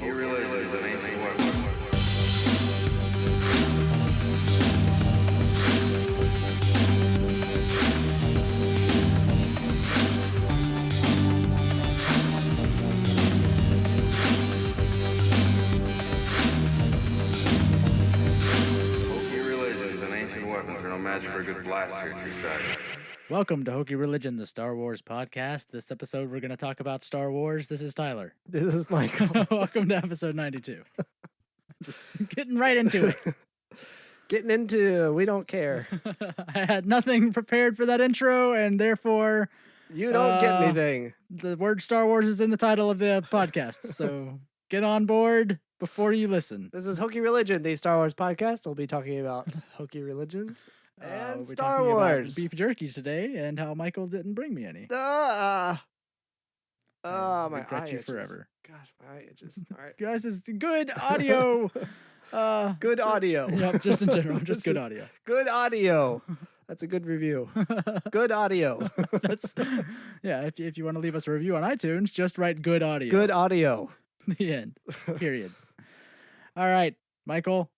Hokey religions and ancient weapons. Hokey religions and ancient weapons are no match for a good blaster at your side. Welcome to Hokey Religion, the Star Wars podcast. This episode, we're going to talk about Star Wars. This is Tyler. This is Michael. Welcome to episode 92. Just getting right into it. Getting into we don't care. I had nothing prepared for that intro, and therefore, You don't get anything. the word Star Wars is in the title of the podcast. So get on board before you listen. This is Hokey Religion, the Star Wars podcast. We'll be talking about Hokey religions We'll and be Star talking about Wars. beef jerky today, and how Michael didn't bring me any. My regret eye you itches. forever. Gosh, my eye itches. All right. Guys, it's good audio. Good audio. Yep, just in general, just good audio. Good audio. That's a good review. Good audio. That's yeah. If you want to leave us a review on iTunes, just write good audio. Good audio. The end. Period. All right, Michael.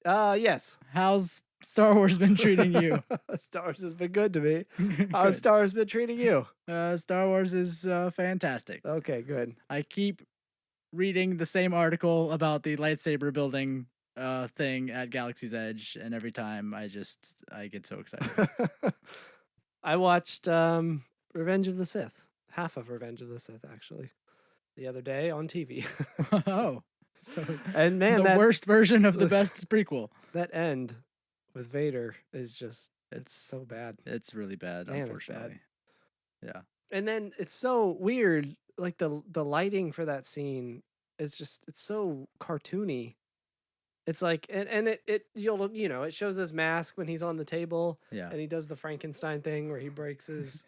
Yes. How's Star Wars been treating you? Star Wars has been good to me. How's Good. Star Wars been treating you? Star Wars is fantastic. Okay, good. I keep reading the same article about the lightsaber building thing at Galaxy's Edge, and every time I get so excited. I watched Revenge of the Sith. Half of Revenge of the Sith, actually, the other day on TV. Oh, so And man, the that worst version of the best prequel. that end with Vader is just It's so bad. It's really bad, Man, it's unfortunately. Yeah. And then it's so weird, like the lighting for that scene is just it's so cartoony. It's like and it it shows his mask when he's on the table Yeah. and he does the Frankenstein thing where he breaks his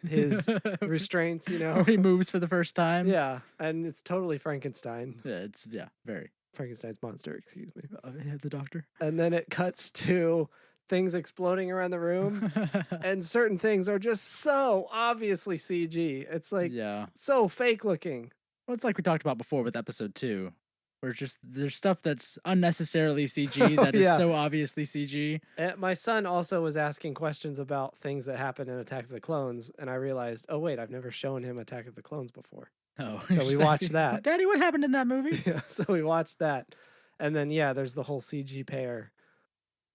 restraints, Or he moves for the first time. Yeah, and it's totally Frankenstein. Yeah, it's very. Frankenstein's monster, excuse me. Yeah, the doctor. And then it cuts to things exploding around the room, and certain things are just so obviously CG. It's like Yeah. so fake looking. Well, it's like we talked about before with episode 2, where there's stuff that's unnecessarily CG that is Yeah. so obviously CG. My son also was asking questions about things that happened in Attack of the Clones, and I realized, oh wait, I've never shown him Attack of the Clones before. Oh, So you're we just watched asking, that. Daddy, what happened in that movie? Yeah, so we watched that, and then there's the whole CG pear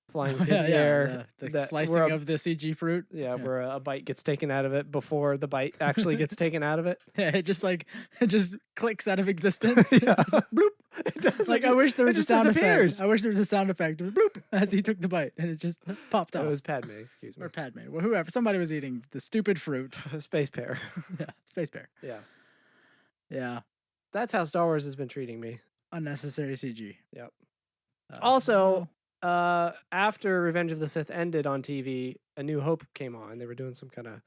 flying through Yeah, the yeah, air. the that slicing where a- of the CG fruit. where a bite gets taken out of it before the bite actually gets taken out of it. Yeah, it just clicks out of existence. Yeah. It's like, bloop. It does. Like, it I wish there was it a just sound disappears. effect. I wish there was a sound effect. Bloop, as he took the bite, and it just popped It off. was Padme, excuse me. Or Padme. Well, whoever. Somebody was eating the stupid fruit. Space pear. Yeah, space bear. Yeah. Yeah, That's how Star Wars has been treating me. unnecessary CG. Yep. Uh, Also, after Revenge of the Sith ended on TV, A New Hope came on. They were doing some kind of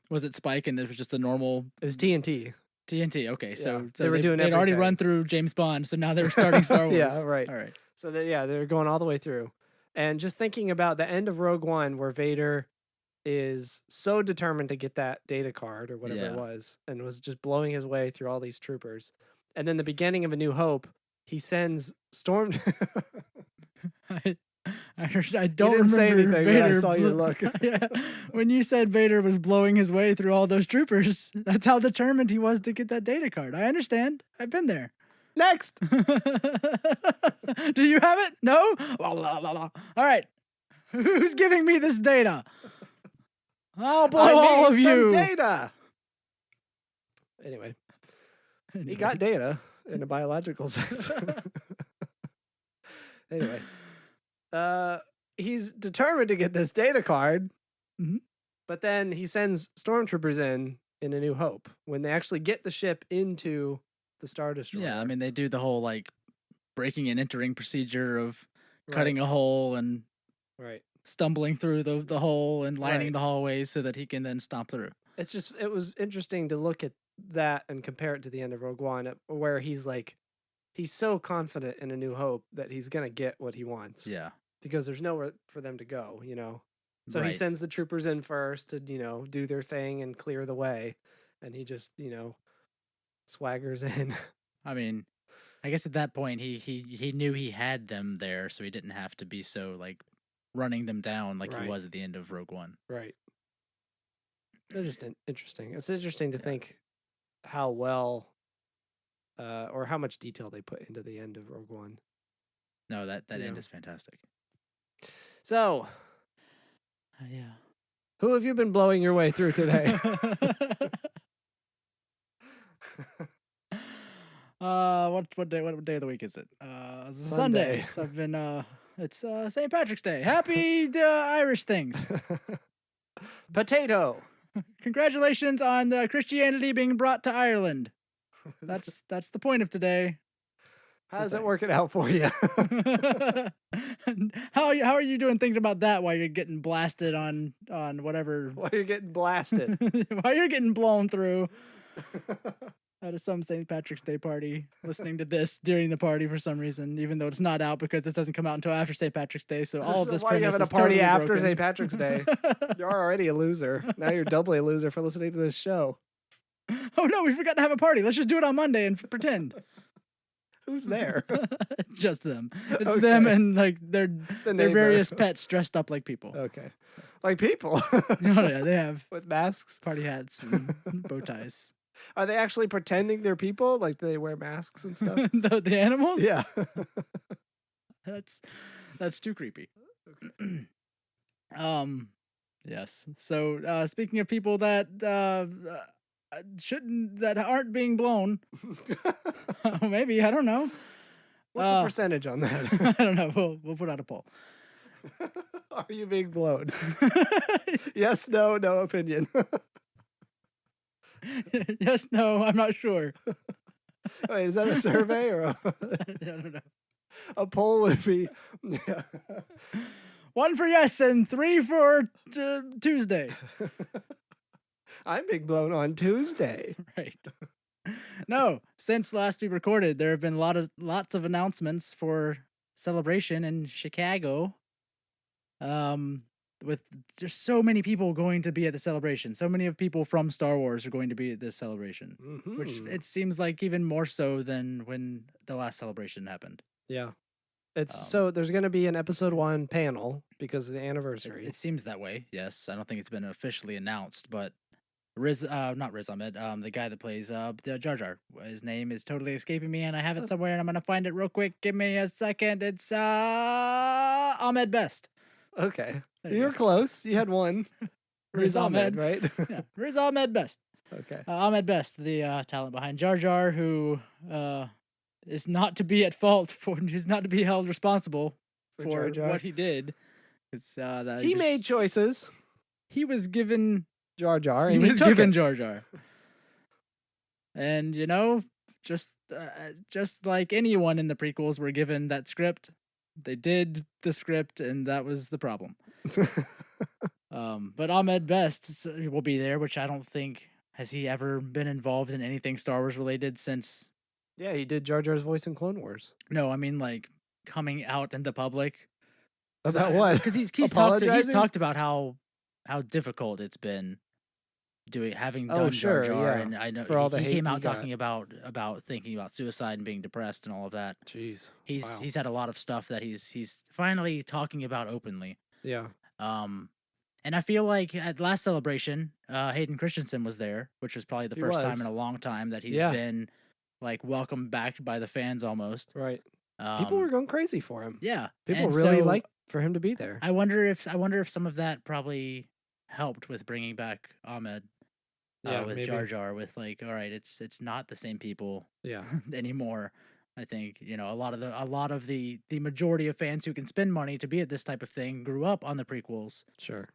was it Spike and it was just the normal it was TNT. TNT? Okay, so, Yeah, so they were doing they'd already everything. run through James Bond, so now they're starting Star Wars. Yeah, right. All right. So they're going all the way through. And just thinking about the end of Rogue One where Vader is so determined to get that data card or whatever Yeah. it was and was just blowing his way through all these troopers. And then the beginning of A New Hope, he sends Storm I don't didn't say remember anything, but I Vader saw your blo- look. Yeah. When you said Vader was blowing his way through all those troopers, that's how determined he was to get that data card. I understand. I've been there. Next. Do you have it? No? La, la, la, la. All right. Who's giving me this data? I'll blow I all need of some you. data. Anyway, he Anyway. got data in a biological sense. Anyway, he's determined to get this data card, Mhm. but then he sends stormtroopers in A New Hope when they actually get the ship into the Star Destroyer. Yeah, I mean, they do the whole like breaking and entering procedure of Right, cutting a hole and right. stumbling through the hole and lining Right. the hallways so that he can then stomp through. It was interesting to look at that and compare it to the end of Rogue One, where he's so confident in A New Hope that he's gonna get what he wants. Yeah. Because there's nowhere for them to go, So he Right. sends the troopers in first to, do their thing and clear the way. And he just, swaggers in. I mean, I guess at that point he knew he had them there, so he didn't have to be so like running them down like Right. he was at the end of Rogue One. Right. It's just interesting. It's interesting to think how well or how much detail they put into the end of Rogue One. No, that Yeah. end is fantastic. So, Yeah. who have you been blowing your way through today? What day of the week is it? It's a Sunday. Sunday. So I've been it's St. Patrick's Day. Happy Irish things. Potato. Congratulations on Christianity being brought to Ireland. That's the point of today. How's So it working thanks. out for you? How are you doing thinking about that while you're getting blasted on whatever While you're getting blasted. while you're getting blown through out of some St. Patrick's Day party, listening to this during the party for some reason, even though it's not out because this doesn't come out until after St. Patrick's Day. So all of this Why are you premise having a is party totally after broken. St. Patrick's Day? You're already a loser. Now you're doubly a loser for listening to this show. Oh no, we forgot to have a party. Let's just do it on Monday and pretend. Who's there? Just them. It's them Okay. and like their neighbor. various pets dressed up like people. Okay. Like people Oh yeah, they have with masks. party hats and bow ties. Are they actually pretending they're people? Like they wear masks and stuff? the animals? Yeah. That's too creepy. Yes. So speaking of people that that aren't being blown, maybe, I don't know. What's the percentage on that? I don't know. We'll put out a poll. Are you being blown? Yes, no, no opinion. Yes, no, I'm not sure. Wait, is that a survey or I don't know. a poll would be? 1 for yes and 3 for Tuesday. I'm being blown on Tuesday. Right. No, since last we recorded, there have been lots of announcements for Celebration in Chicago. With just so many people going to be at the celebration. So many of people from Star Wars are going to be at this celebration, which Mhm. it seems like even more so than when the last celebration happened. Yeah. It's Um, so there's going to be an episode 1 panel because of the It, anniversary. it seems that way. Yes, I don't think it's been officially announced, but not Riz Ahmed, the guy that plays the Jar Jar. His name is totally escaping me, and I have it somewhere, and I'm gonna find it real quick. Give me a second. It's Ahmed Best. Okay. There you You're go. close. You had one. Riz Ahmed, right? yeah, Riz Ahmed Best. Okay. Ahmed Best, the talent behind Jar Jar, who is not to be at fault for, who's not to be held responsible For for Jar Jar. what he did. It's He made choices. he was given Jar Jar. he And he was took given it. Jar Jar, and just like anyone in the prequels were given that script, they did the script, and that was the problem. But Ahmed Best will be there, which I don't think has he ever been involved in anything Star Wars related since. Yeah, he did Jar Jar's voice in Clone Wars. No, I mean like coming out in the public. About what? Because he's Apologizing? talked about how difficult it's been having done sure, Jar Jar, yeah, and I know for all the he hate came he out got. talking about thinking about suicide and being depressed and all of that. Jeez. He's Wow. he's had a lot of stuff that he's finally talking about openly. Yeah. And I feel like at last celebration, Hayden Christensen was there, which was probably the He first time was. in a long time that he's Yeah. been like welcomed back by the fans almost. Right. People were going crazy for him. yeah. People and really so liked for him to be there. I wonder if some of that probably helped with bringing back Ahmed. Yeah, with maybe. Jar Jar, with like, all right, it's not the same people Yeah. anymore. I think a lot of the majority of fans who can spend money to be at this type of thing grew up on the prequels. Sure.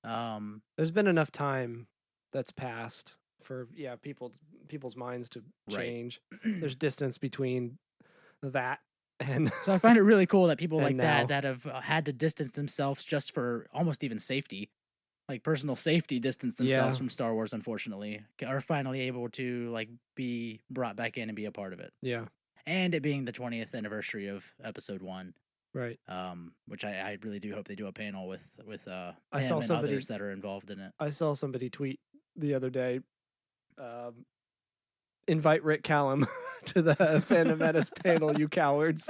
Um, There's been enough time that's passed for people's minds to Right. change. There's distance between that and so I find it really cool that people And like now- that have had to distance themselves just for almost even safety, like personal safety, distance themselves Yeah. from Star Wars. Unfortunately, are finally able to like be brought back in and be a part of it. yeah, And it being the 20th anniversary of Episode 1, right. which I really do hope they do a panel with I him saw and somebody- others that are involved in it. I saw somebody tweet the other day, invite Rick Callum to the Phantom Menace panel, you cowards.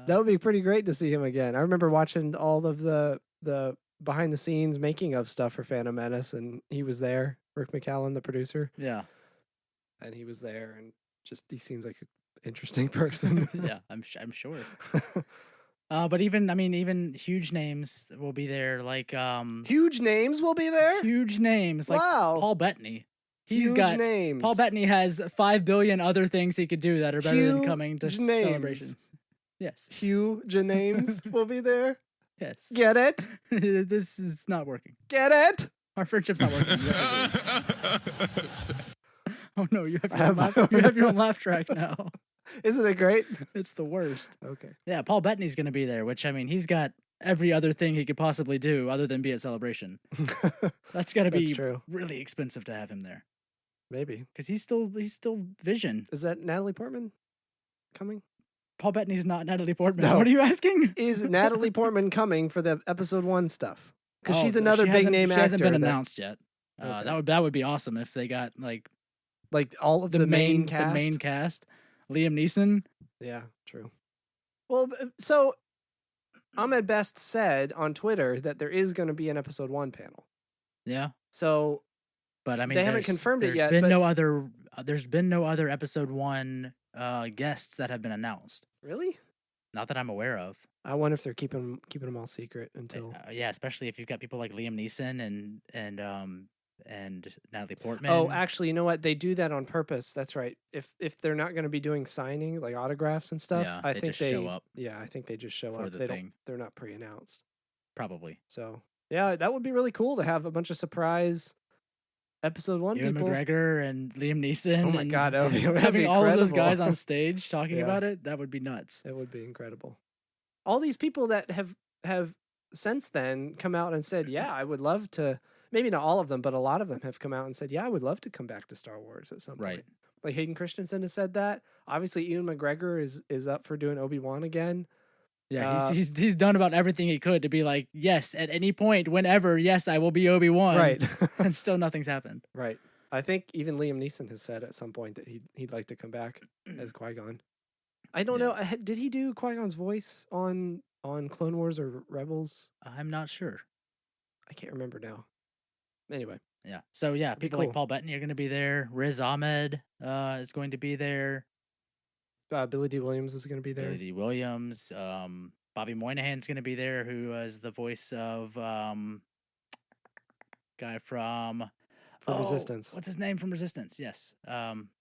That would be pretty great to see him again. I remember watching all of the behind the scenes making of stuff for Phantom Menace, and he was there. Rick McCallum, the producer, yeah, and he was there, and just he seems like an interesting person. yeah. I'm sure. But even huge names will be there. Like Huge names will be there. huge names like Wow. Paul Bettany. He's Huge got names. Paul Bettany has 5 billion other things he could do that are better than coming to Huge names. celebrations. Yes, Huge names will be there. yes. Get it? This is not working. Get it? Our friendship's not working. You have to leave. Oh no, you have I your own have laugh, my you have your own- own laugh track now. Isn't it great? It's the worst. Okay. Yeah, Paul Bettany's going to be there, which he's got every other thing he could possibly do other than be at Celebration. That's got to That's be true. really expensive to have him there Maybe. because he's still Vision. Is that Natalie Portman coming? Paul Bettany's not Natalie Portman. No. What are you asking? Is Natalie Portman coming for the episode 1 stuff? Because Oh, she's but another she big hasn't- name She actor. hasn't been that- announced yet. Okay. That would be awesome if they got like like all of the main cast. the main cast. Liam Neeson. Yeah, true. Well, so Ahmed Best said on Twitter that there is going to be an episode 1 panel. Yeah, So but They haven't there's- confirmed it there's yet, Been but- no other. There's been no other episode 1 guests that have been announced. really, Not that I'm aware of. I wonder if they're keeping them all secret until. Yeah, especially if you've got people like Liam Neeson and Natalie Portman. Oh, actually, you know what? They do that on purpose. That's right. If they're not going to be doing signing like autographs and stuff, Yeah, I they think just show they up Yeah, I think they just show for up. the They thing. they're not pre-announced. Probably. So yeah, that would be really cool to have a bunch of surprise episode 1 Ewan people. McGregor and Liam Neeson. Oh my and God, that would be- that'd having be all of those incredible. guys on stage talking Yeah. about it, that would be nuts. It would be incredible. All these people that have since then come out and said, "Yeah, I would love to." Maybe not all of them, but a lot of them have come out and said, "Yeah, I would love to come back to Star Wars at some Right. point." Like Hayden Christensen has said that. Obviously, Ewan McGregor is up for doing Obi-Wan again. Yeah, he's done about everything he could to be like, yes, at any point, whenever, yes, I will be Obi-Wan. Right. And still nothing's happened. Right. I think even Liam Neeson has said at some point that he'd like to come back as Qui-Gon. I don't Yeah. know. Did he do Qui-Gon's voice on Clone Wars or Rebels? I'm not sure. I can't remember now. Anyway, Yeah. So yeah, be people cool. like Paul Bettany are going to be there. Riz Ahmed is going to be there. Billy D. Williams is going to be there. Billy D. Williams. Bobby Moynihan's going to be there, who is the voice of guy from Resistance. What's his name from Resistance? Yes. But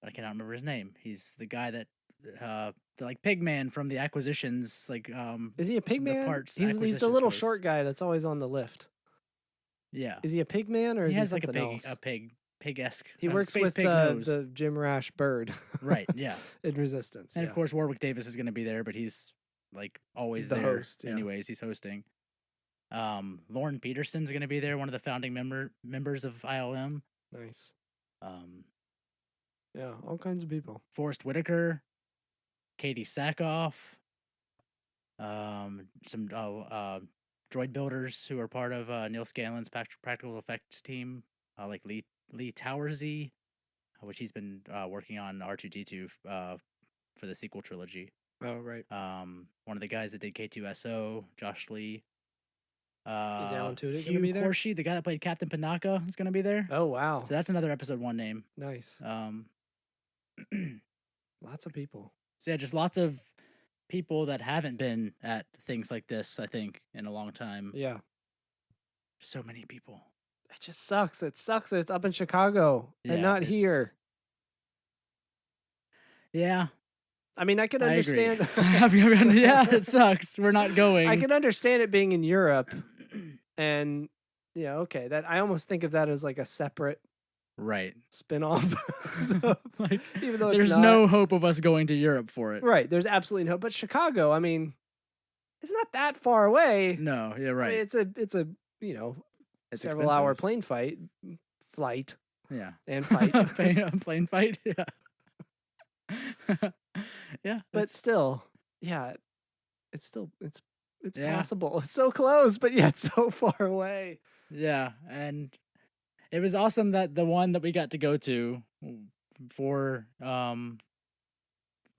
I cannot remember his name. He's the guy that the like Pigman from the Acquisitions, like Is he a pig the man? parts He's the acquisitions little voice. short guy that's always on the lift. yeah. Is he a pig man or is He he has like a something pig else? pig-esque. He works space with pig nose. the Jim Rash bird. Right. Yeah. in Resistance. And yeah. of course, Warwick Davis is going to be there, but he's like always He's the there. host, yeah. Anyways, he's hosting. Lauren Peterson's going to be there, one of the founding members of ILM. Nice. Um, Yeah, all kinds of people. Forrest Whitaker, Katie Sackhoff, some droid builders who are part of Neil Scanlon's practical effects team, like Lee Towersy, which he's been working on R2D2 for the sequel trilogy. Oh, right. One of the guys that did K2SO, Josh Lee. Is Alan Tudyk Hugh gonna be there? Corshi, the guy that played Captain Panaka, is going to be there. Oh, wow. So that's another episode 1 name. Nice. Lots of people. So yeah, just lots of people that haven't been at things like this, I think, in a long time. Yeah. So many people. It just sucks. It sucks that it's up in Chicago and Yeah, not it's- here. Yeah, I mean, I can I understand. agree. Yeah, it sucks. We're not going. I can understand it being in Europe, and yeah, okay. That I almost think of that as like a separate Right. spin-off. So, Like, even though it's there's not, no hope of us going to Europe for it. right, there's absolutely no. But Chicago, I mean, it's not that far away. No, yeah, I right. mean, it's a It's several hour expensive. flight Yeah. and fight. plane fight. Yeah. Yeah. But it's- still, yeah, it's Yeah. possible. It's so close, but yet so far away. yeah, and it was awesome that the one that we got to go to for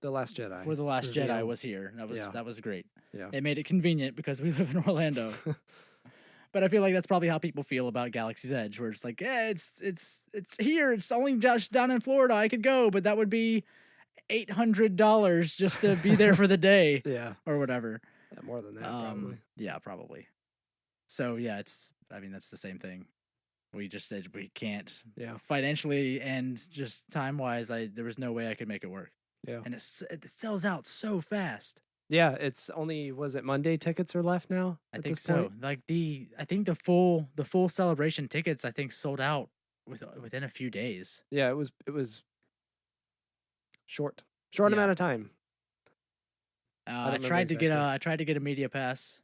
The Last Jedi. for the Last Jedi reveal. was here. Yeah. That was great. Yeah. It made it convenient because we live in Orlando. But I feel like that's probably how people feel about Galaxy's Edge, where it's like, yeah, it's here. It's only just down in Florida. I could go, but that would be $800 just to be there for the day Yeah. or whatever. Yeah, more than that, probably. Yeah, probably. So yeah, that's the same thing. We just said we can't Yeah. financially and just time wise. There was no way I could make it work. Yeah. And it sells out so fast. Yeah, it's only, was it Monday tickets are left now? I at think this so. point? Like I think the full celebration tickets I think sold out within a few days. Yeah, it was short Yeah. amount of time. I remember tried to get exactly. a media pass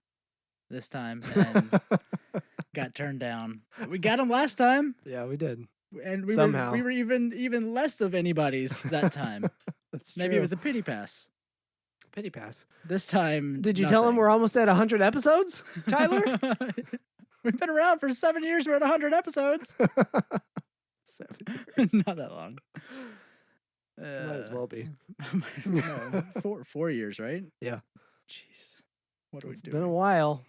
this time and got turned down. We got them last time, Yeah, we did. and Somehow. we were even less of anybody's that time. That's Maybe it true. was a pity pass. Pity pass. This time, Did you tell him nothing. we're almost at 100 episodes, Tyler? We've been around for 7 years. We're at 100 episodes. 7 Not that long. Might as well be. No, 4 years, right? Yeah. Jeez, what are we It's doing? been a while.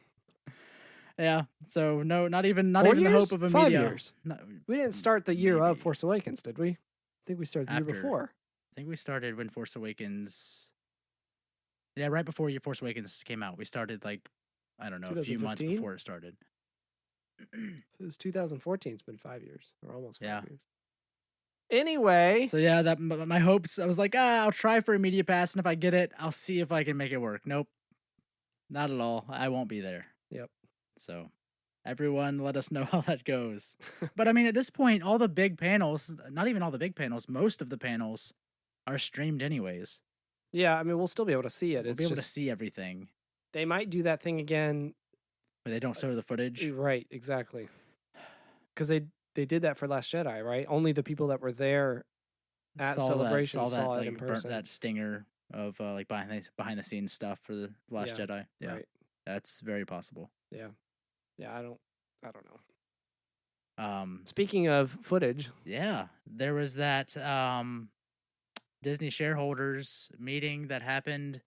Yeah. So no, not even 4 the years? hope of a 5 media. years. No, We didn't start the year of Maybe. Force Awakens, did we? I think we started the year After. before. I think we started when Force Awakens. Yeah, right before Force Awakens came out. We started like, I don't know, a few months 2015? before it started. It was 2014. It's been 5 years, or almost 5 Yeah. years. Anyway, So yeah, that my hopes. I was like, I'll try for a media pass, and if I get it, I'll see if I can make it work. Nope, not at all. I won't be there. Yep. So, everyone, let us know how that goes. But I mean, at this point, all the big panels, not even all the big panels, most of the panels are streamed anyways. yeah, I mean, we'll still be able to see it. We'll It's be able to just see everything, they might do that thing again. but they don't show the footage. Right, exactly. Because they did that for Last Jedi, right? Only the people that were there at Celebration saw it in person. That stinger of like behind the scenes stuff for the Last Yeah, Jedi. Yeah, Right. that's very possible. Yeah. I don't know. Um, Speaking of footage, yeah, there was that Disney shareholders meeting that happened.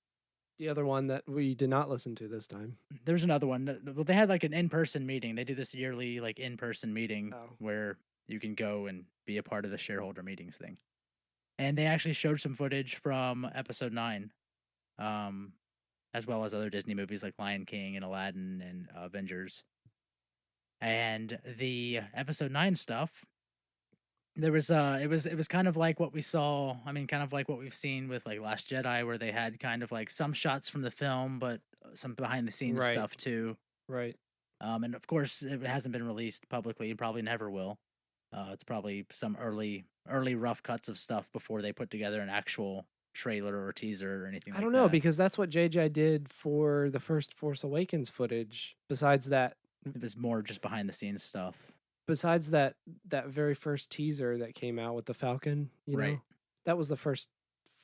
the other one that we did not listen to this time. There's another one. Well, they had like an in-person meeting. They do this yearly like in-person meeting Oh. where you can go and be a part of the shareholder meetings thing. And they actually showed some footage from Episode 9, as well as other Disney movies like Lion King and Aladdin and Avengers. And the Episode 9 stuff, there was it was kind of like what we saw. I mean, kind of like what we've seen with like Last Jedi, where they had kind of like some shots from the film, but some behind the scenes Right. stuff too. Right. And of course, it hasn't been released publicly. It probably never will. It's probably some early rough cuts of stuff before they put together an actual trailer or teaser or anything. I like don't know that. because that's what JJ did for the first Force Awakens footage. Besides that It was more just behind the scenes stuff. that very first teaser that came out with the Falcon, you Right. know, that was the first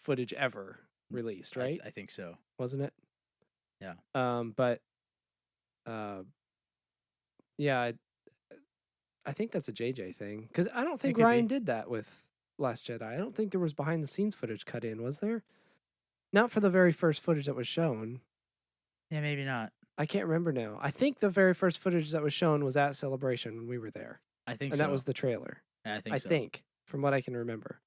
footage ever released, right? I think so. Wasn't it? Yeah. But yeah, I think that's a JJ thing because I don't think could Ryan be. did that with Last Jedi. I don't think there was behind the scenes footage cut in, was there? Not for the very first footage that was shown. Yeah, maybe not. I can't remember now. I think the very first footage that was shown was at Celebration when we were there, I think and so. that was the trailer. Yeah, I think I so. think, from what I can remember.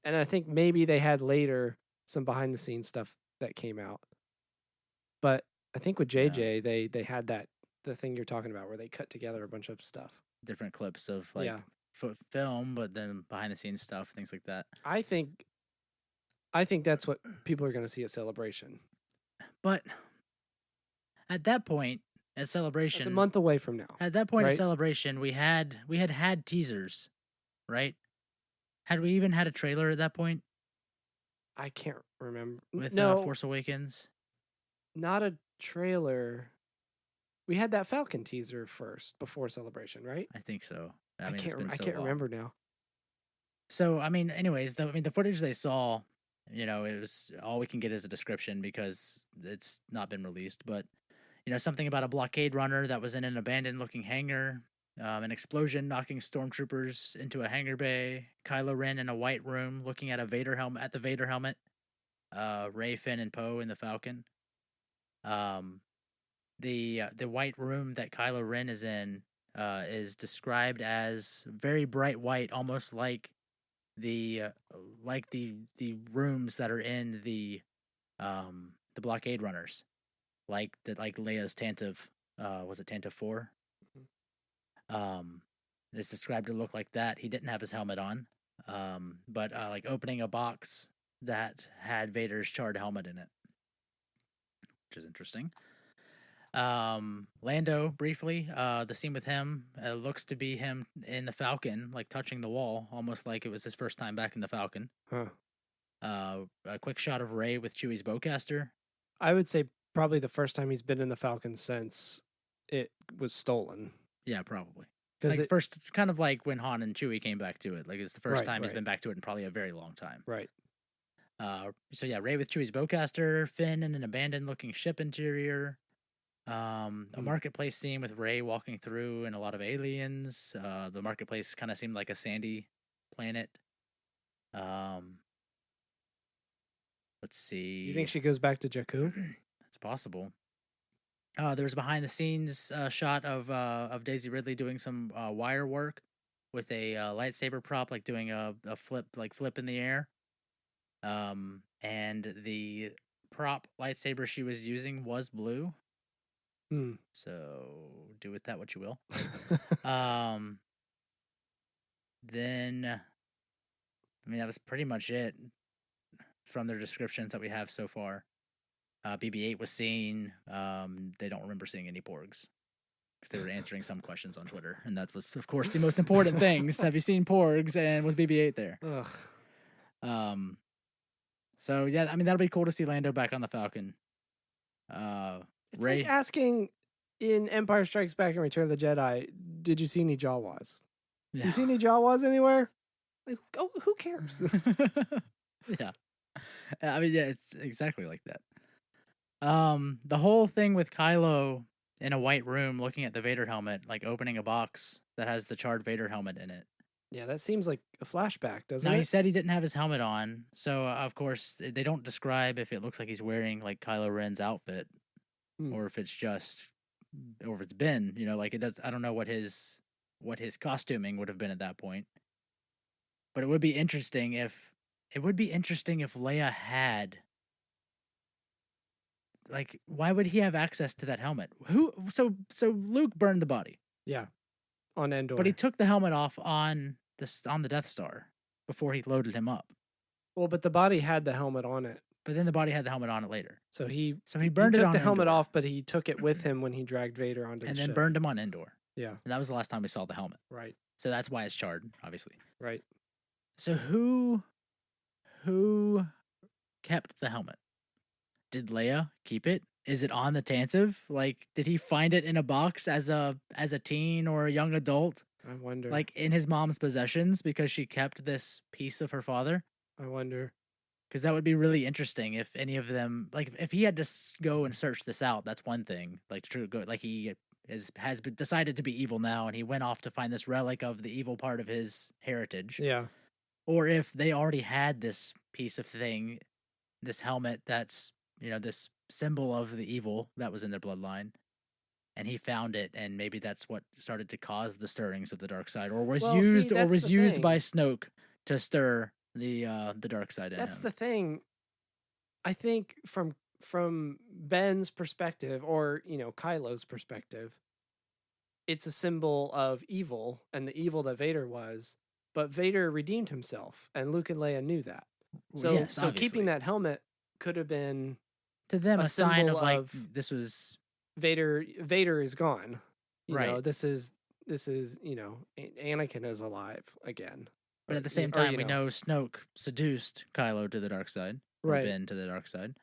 And I think maybe they had later some behind the scenes stuff that came out. But I think with JJ, they had the thing you're talking about where they cut together a bunch of stuff. Different clips of like Yeah. film, but then behind the scenes stuff, things like that. I think that's what people are going to see at Celebration. But at that point, at Celebration, It's a month away from now. at that point at right? Celebration, we had teasers, right? Had we even had a trailer at that point I can't remember. with No, Force Awakens? not a trailer. We had that Falcon teaser first before Celebration, right? I think so. I mean, it's can't. been I so can't long. remember now. So I mean, anyways, the footage they saw, it was all we can get is a description because it's not been released. But something about a blockade runner that was in an abandoned looking hangar. An explosion knocking stormtroopers into a hangar bay. Kylo Ren in a white room looking at the Vader helmet. Rey, Finn, and Poe in the Falcon. The white room that Kylo Ren is in is described as very bright white, almost like the rooms that are in the blockade runners, like Leia's Tantive. Was it Tantive 4? It's described to look like that. He didn't have his helmet on, but like opening a box that had Vader's charred helmet in it, which is interesting. Lando briefly, the scene with him looks to be him in the Falcon, like touching the wall, almost like it was his first time back in the Falcon. Huh. A quick shot of Rey with Chewie's bowcaster. I would say probably the first time he's been in the Falcon since it was stolen. Yeah, probably. Because Like first, kind of like when Han and Chewie came back to it. Like it's the first time he's been back to it in probably a very long time. Right. So yeah, Rey with Chewie's bowcaster, Finn in an abandoned-looking ship interior. A marketplace scene with Rey walking through and a lot of aliens. The marketplace kind of seemed like a sandy planet. Let's see. You think she goes back to Jakku? It's possible. There's a behind-the-scenes shot of Daisy Ridley doing some wire work with a lightsaber prop, like doing a flip in the air. And the prop lightsaber she was using was blue. So do with that what you will. Then, I mean, that was pretty much it from their descriptions that we have so far. BB-8 was seen. They don't remember seeing any porgs because they were answering some questions on Twitter, and that was, of course, the most important things. Have you seen porgs? And was BB-8 there? Ugh. So yeah, I mean that'll be cool to see Lando back on the Falcon. It's Rey, like asking in Empire Strikes Back and Return of the Jedi, did you see any Jawas? yeah. You see any Jawas anywhere? Like, oh, who cares? Yeah. I mean, yeah, it's exactly like that. The whole thing with Kylo in a white room looking at the Vader helmet, like opening a box that has the charred Vader helmet in it. Yeah, that seems like a flashback, doesn't Now, it? he said he didn't have his helmet on, so of course they don't describe if it looks like he's wearing like Kylo Ren's outfit, or if it's just, or if it's been, like it does. I don't know what his costuming would have been at that point, but it would be interesting if Leia had. Like, why would he have access to that helmet? So Luke burned the body. Yeah, on Endor. But he took the helmet off on the Death Star before he loaded him up. Well, but the body had the helmet on it. But then the body had the helmet on it later. So he burned it on the helmet Endor. off, but he took it with him when he dragged Vader onto the and ship. then burned him on Endor. Yeah. And that was the last time we saw the helmet. Right. So that's why it's charred, obviously. Right. So who kept the helmet? Did Leia keep it? Is it on the Tantive? Like, did he find it in a box as a teen or a young adult? I wonder. Like in his mom's possessions because she kept this piece of her father? I wonder. Because that would be really interesting if any of them, like, if he had to go and search this out, that's one thing. Like, he has decided to be evil now, and he went off to find this relic of the evil part of his heritage. Yeah. Or if they already had this piece of thing, this helmet that's, this symbol of the evil that was in their bloodline, and he found it, and maybe that's what started to cause the stirrings of the dark side, or was used by Snoke to stir the dark side in him. That's the thing. I think from Ben's perspective, or Kylo's perspective, it's a symbol of evil and the evil that Vader was. But Vader redeemed himself, and Luke and Leia knew that. So, yes, so obviously. keeping that helmet could have been to them a sign of symbol like of this was Vader is gone. Right. This is Anakin is alive again. But at the same time, we know Snoke seduced Kylo to the dark side, or Right. Ben to the dark side.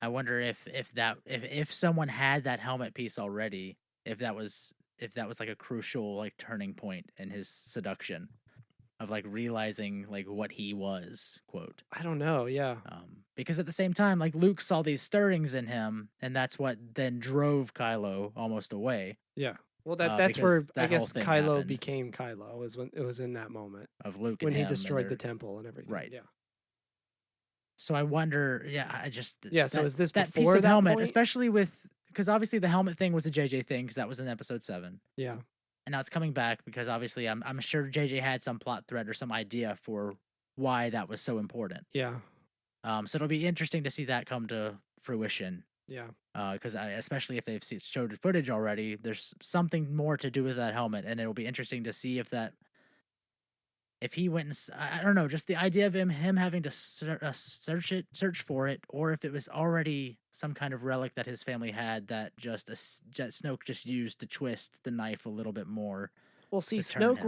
I wonder if someone had that helmet piece already, if that was like a crucial like turning point in his seduction of like realizing like what he was, quote. I don't know. Yeah. Because at the same time, like Luke saw these stirrings in him, and that's what then drove Kylo almost away. Yeah. Well, that's where because I that whole guess thing Kylo happened became Kylo. Was when it was in that moment of Luke when and he him, and destroyed the they're temple and everything. right. Yeah. So I wonder, yeah, I just Yeah. So that is this that piece before of that helmet, point? especially with because obviously the helmet thing was a JJ thing because that was in episode 7, Yeah. and now it's coming back because obviously I'm sure JJ had some plot thread or some idea for why that was so important. Yeah. So it'll be interesting to see that come to fruition. Yeah. Because especially if they've showed footage already, there's something more to do with that helmet, and it'll be interesting to see if he went and I don't know, just the idea of him having to search for it, or if it was already some kind of relic that his family had that that Snoke just used to twist the knife a little bit more. Well, see, to turn Snoke him.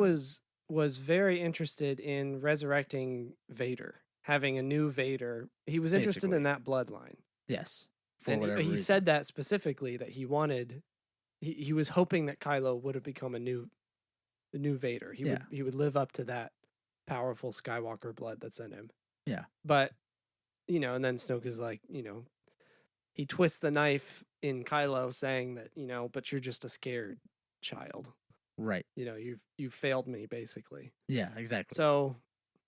was very interested in resurrecting Vader, having a new Vader. He was interested Basically. in that bloodline. Yes, for And whatever he reason. said that specifically that he wanted he was hoping that Kylo would have become a new Vader. He would live up to that powerful Skywalker blood that's in him. Yeah. But and then Snoke is like, he twists the knife in Kylo saying that, but you're just a scared child. Right. You've failed me basically. Yeah, exactly. So,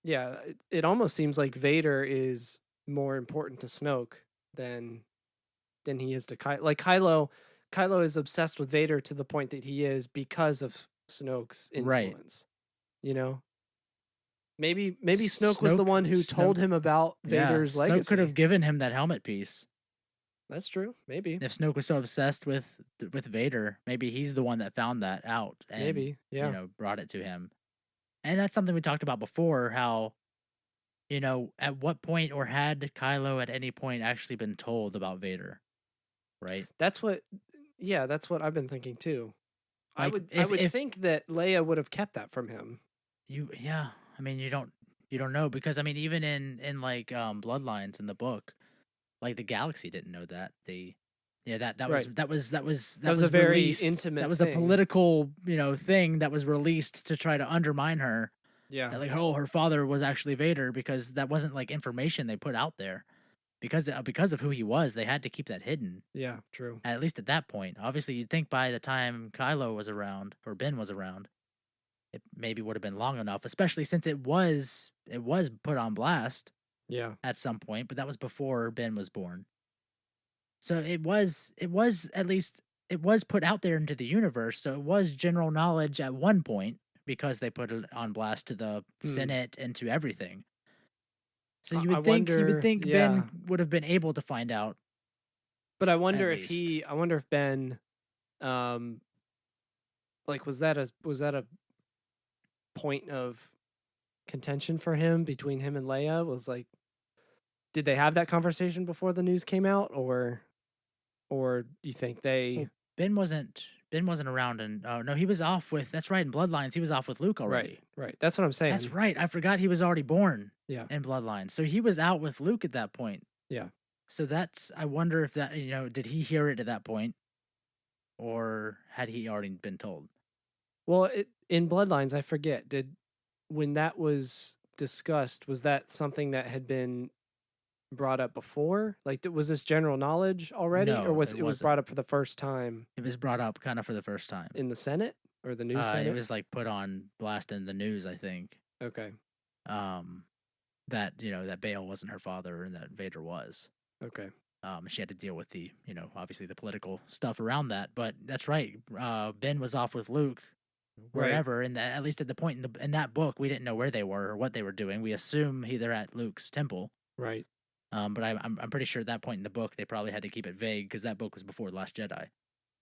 yeah, it almost seems like Vader is more important to Snoke than he is to Kylo. Like Kylo is obsessed with Vader to the point that he is because of Snoke's influence. Right. Maybe Snoke was the one who told him about Vader's legacy. Snoke could have given him that helmet piece. That's true. Maybe. If Snoke was so obsessed with Vader, maybe he's the one that found that out and Maybe, yeah. brought it to him. And that's something we talked about before, how at what point or had Kylo at any point actually been told about Vader? Right? That's what I've been thinking too. Like, I would think that Leia would have kept that from him. I mean, you don't know because I mean, even in like Bloodlines in the book, like the galaxy didn't know that. That was Right. that was a very released. intimate That was thing. a political thing that was released to try to undermine her. Yeah. That, like, her father was actually Vader, because that wasn't like information they put out there because of who he was. They had to keep that hidden. Yeah, true. At least at that point. Obviously, you'd think by the time Kylo was around or Ben was around, it maybe would have been long enough, especially since it was put on blast. Yeah. At some point, but that was before Ben was born. So it was at least it was put out there into the universe. So it was general knowledge at one point because they put it on blast to the Senate and to everything. So you would think Ben would have been able to find out. But I wonder if Ben, like, was that a point of contention for him between him and Leia? Was like, did they have that conversation before the news came out, or you think they? Well, Ben wasn't around, and no, he was off with. That's right, in Bloodlines, he was off with Luke already. Right. That's what I'm saying. That's right. I forgot he was already born. Yeah. In Bloodlines, so he was out with Luke at that point. Yeah. So I wonder if that did he hear it at that point, or had he already been told? Well, in Bloodlines, I forget. When that was discussed, was that something that had been brought up before? Like, was this general knowledge already, No, or was it it was wasn't. brought up for the first time It was brought up kind of for the first time in the Senate or the new Senate? It was like put on blast in the news, I think. Okay. That that Bale wasn't her father and that Vader was. Okay. She had to deal with the obviously the political stuff around that, but that's right. Ben was off with Luke wherever, and at least at the point in that book, we didn't know where they were or what they were doing. We assume they're at Luke's temple. Right. But I'm pretty sure at that point in the book they probably had to keep it vague because that book was before The Last Jedi.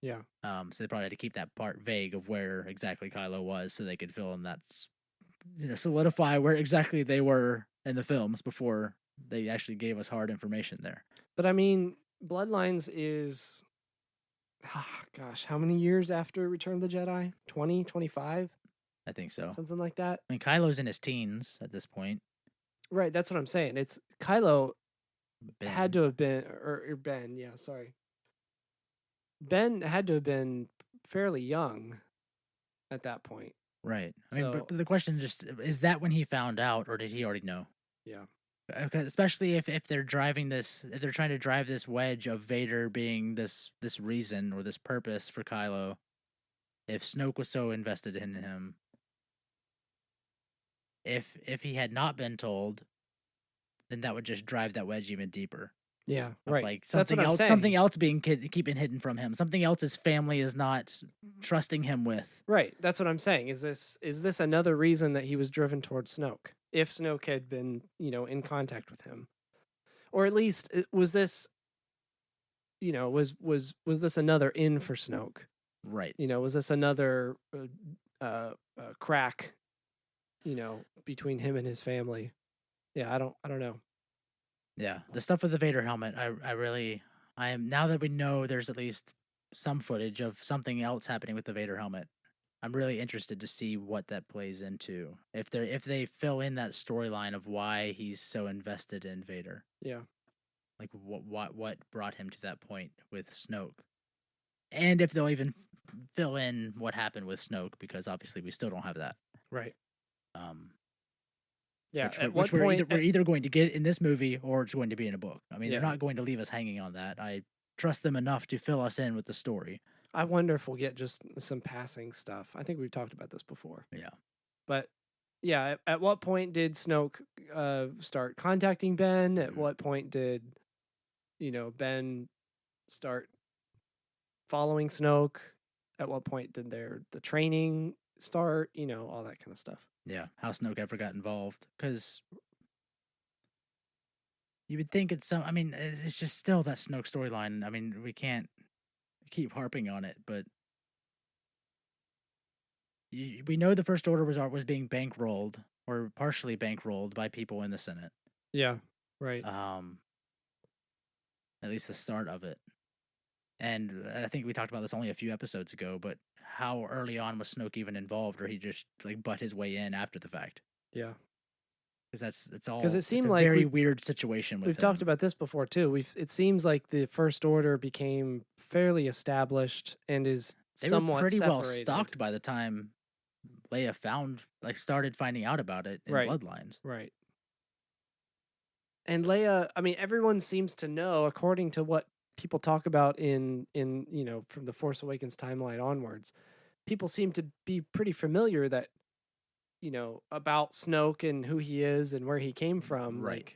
Yeah. So they probably had to keep that part vague of where exactly Kylo was, so they could fill in that, solidify where exactly they were in the films before they actually gave us hard information there. But I mean, Bloodlines is, gosh, how many years after Return of the Jedi? 20, 25? I think so. Something like that. I mean, Kylo's in his teens at this point. Right, that's what I'm saying. It's Kylo Ben. had to have been, or Ben, yeah, sorry. Ben had to have been fairly young at that point. Right. I mean, So- but the question is that when he found out, or did he already know? Yeah. Especially if they're driving this, if they're trying to drive this wedge of Vader being this reason or this purpose for Kylo, if Snoke was so invested in him, if he had not been told, then that would just drive that wedge even deeper. Yeah, Of right. like That's what I'm something saying. else being keeping hidden from him, something else his family is not trusting him with. Right. That's what I'm saying. Is this another reason that he was driven towards Snoke? If Snoke had been, in contact with him, or at least was this, was this another in for Snoke? Right. Was this another crack, between him and his family? Yeah, I don't know. Yeah, the stuff with the Vader helmet, I am, now that we know there's at least some footage of something else happening with the Vader helmet, I'm really interested to see what that plays into. If they fill in that storyline of why he's so invested in Vader. Yeah. Like what brought him to that point with Snoke. And if they'll even fill in what happened with Snoke, because obviously we still don't have that. Right. Um Yeah. which we're either going to get in this movie or it's going to be in a book. I mean, Yeah. they're not going to leave us hanging on that. I trust them enough to fill us in with the story. I wonder if we'll get just some passing stuff. I think we've talked about this before. Yeah. But yeah, at what point did Snoke start contacting Ben? At what point did Ben start following Snoke? At what point did the training start? All that kind of stuff. Yeah, how Snoke ever got involved, because you would think it's some. I mean, it's just still that Snoke storyline. I mean, we can't keep harping on it, but we know the First Order was being bankrolled or partially bankrolled by people in the Senate. Yeah, right. At least the start of it. And I think we talked about this only a few episodes ago, but how early on was Snoke even involved, or he just like butt his way in after the fact? Yeah, because it's all because it seemed like very weird situation. With we've talked about this before too. It seems like the First Order became fairly established and is they somewhat were pretty separated. well stocked by the time Leia started finding out about it in Right. Bloodlines. Right. And Leia, I mean, everyone seems to know, according to what people talk about in from the Force Awakens timeline onwards, people seem to be pretty familiar that about Snoke and who he is and where he came from. Right.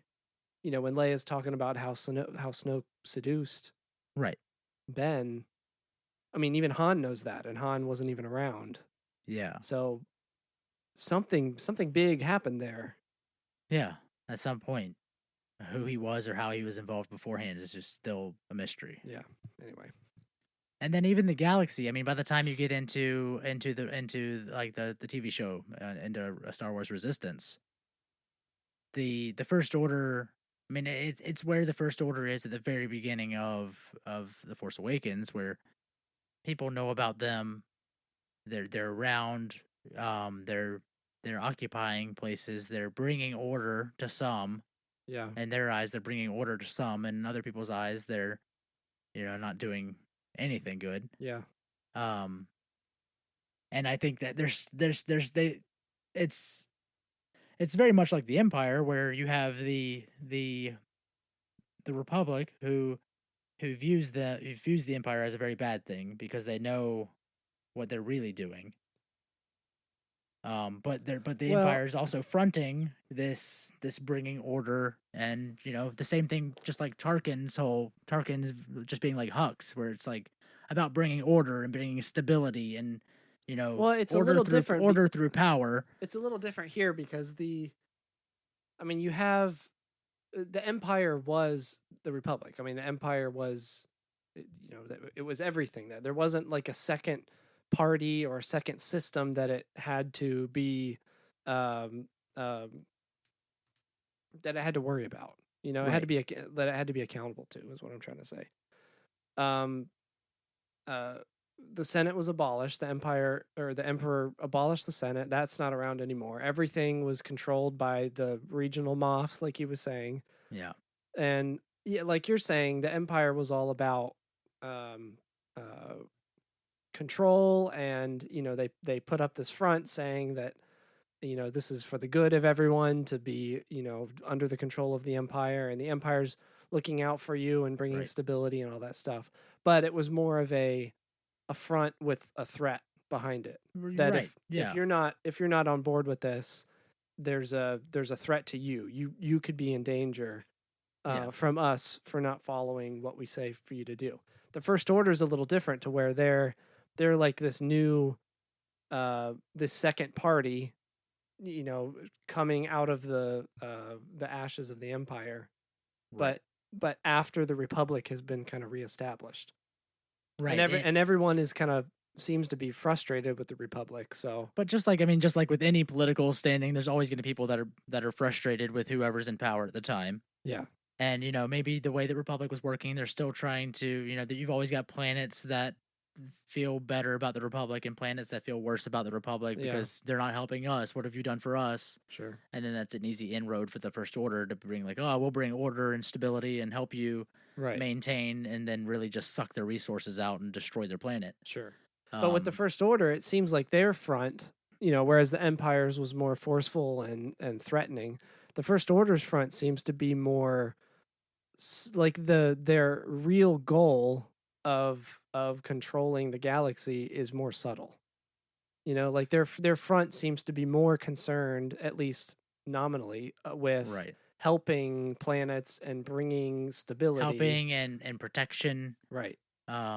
Like, when Leia's talking about how Snoke seduced Right. Ben, I mean, even Han knows that, and Han wasn't even around. Yeah. So something big happened there. Yeah. At some point, who he was or how he was involved beforehand is just still a mystery. Yeah. Anyway. And then even the galaxy. I mean, by the time you get into like the TV show, into Star Wars Resistance, the First Order. I mean, it's where the First Order is at the very beginning of the Force Awakens, where people know about them. They're around. They're occupying places. They're bringing order to some. Yeah. In their eyes, they're bringing order to some, and in other people's eyes, they're not doing anything good. Yeah. And I think that it's very much like the Empire, where you have the Republic who views the Empire as a very bad thing because they know what they're really doing. But the Empire is also fronting this bringing order, and the same thing, just like Tarkin's just being like Hux, where it's like about bringing order and bringing stability and it's a order little through different. Order through power. It's a little different here because you have the Empire was the Republic. I mean, the Empire was, it was everything. That there wasn't like a second party or a second system that it had to be, that it had to worry about. It had to be that it had to be accountable to, is what I'm trying to say. The Senate was abolished. The Emperor abolished the Senate. That's not around anymore. Everything was controlled by the regional Moffs, like he was saying. Yeah. And yeah, like you're saying, the Empire was all about control, and they put up this front saying that this is for the good of everyone to be under the control of the Empire, and the Empire's looking out for you and bringing stability and all that stuff. But it was more of a front with a threat behind it. You're That right. Yeah. if you're not on board with this, there's a threat to you. You could be in danger Yeah. from us for not following what we say for you to do. The First Order is a little different to where they're like this new this second party, you know, coming out of the ashes of the Empire, Right. but after the Republic has been kind of reestablished. Right. And everyone is kind of seems to be frustrated with the Republic. So, But just like just like with any political standing, there's always going to be people that are frustrated with whoever's in power at the time. yeah, And maybe the way the Republic was working, they're still trying to that you've always got planets that feel better about the Republic and planets that feel worse about the Republic Yeah. because they're not helping us. What have you done for us? sure, And then that's an easy inroad for the First Order to bring like, oh, we'll bring order and stability and help you right, maintain, and then really just suck their resources out and destroy their planet. sure. But with the First Order, it seems like their front, whereas the Empire's was more forceful and threatening, the First Order's front seems to be more like their real goal of controlling the galaxy is more subtle. Like their front seems to be more concerned, at least nominally, with right. helping planets and bringing stability, Helping and protection. right.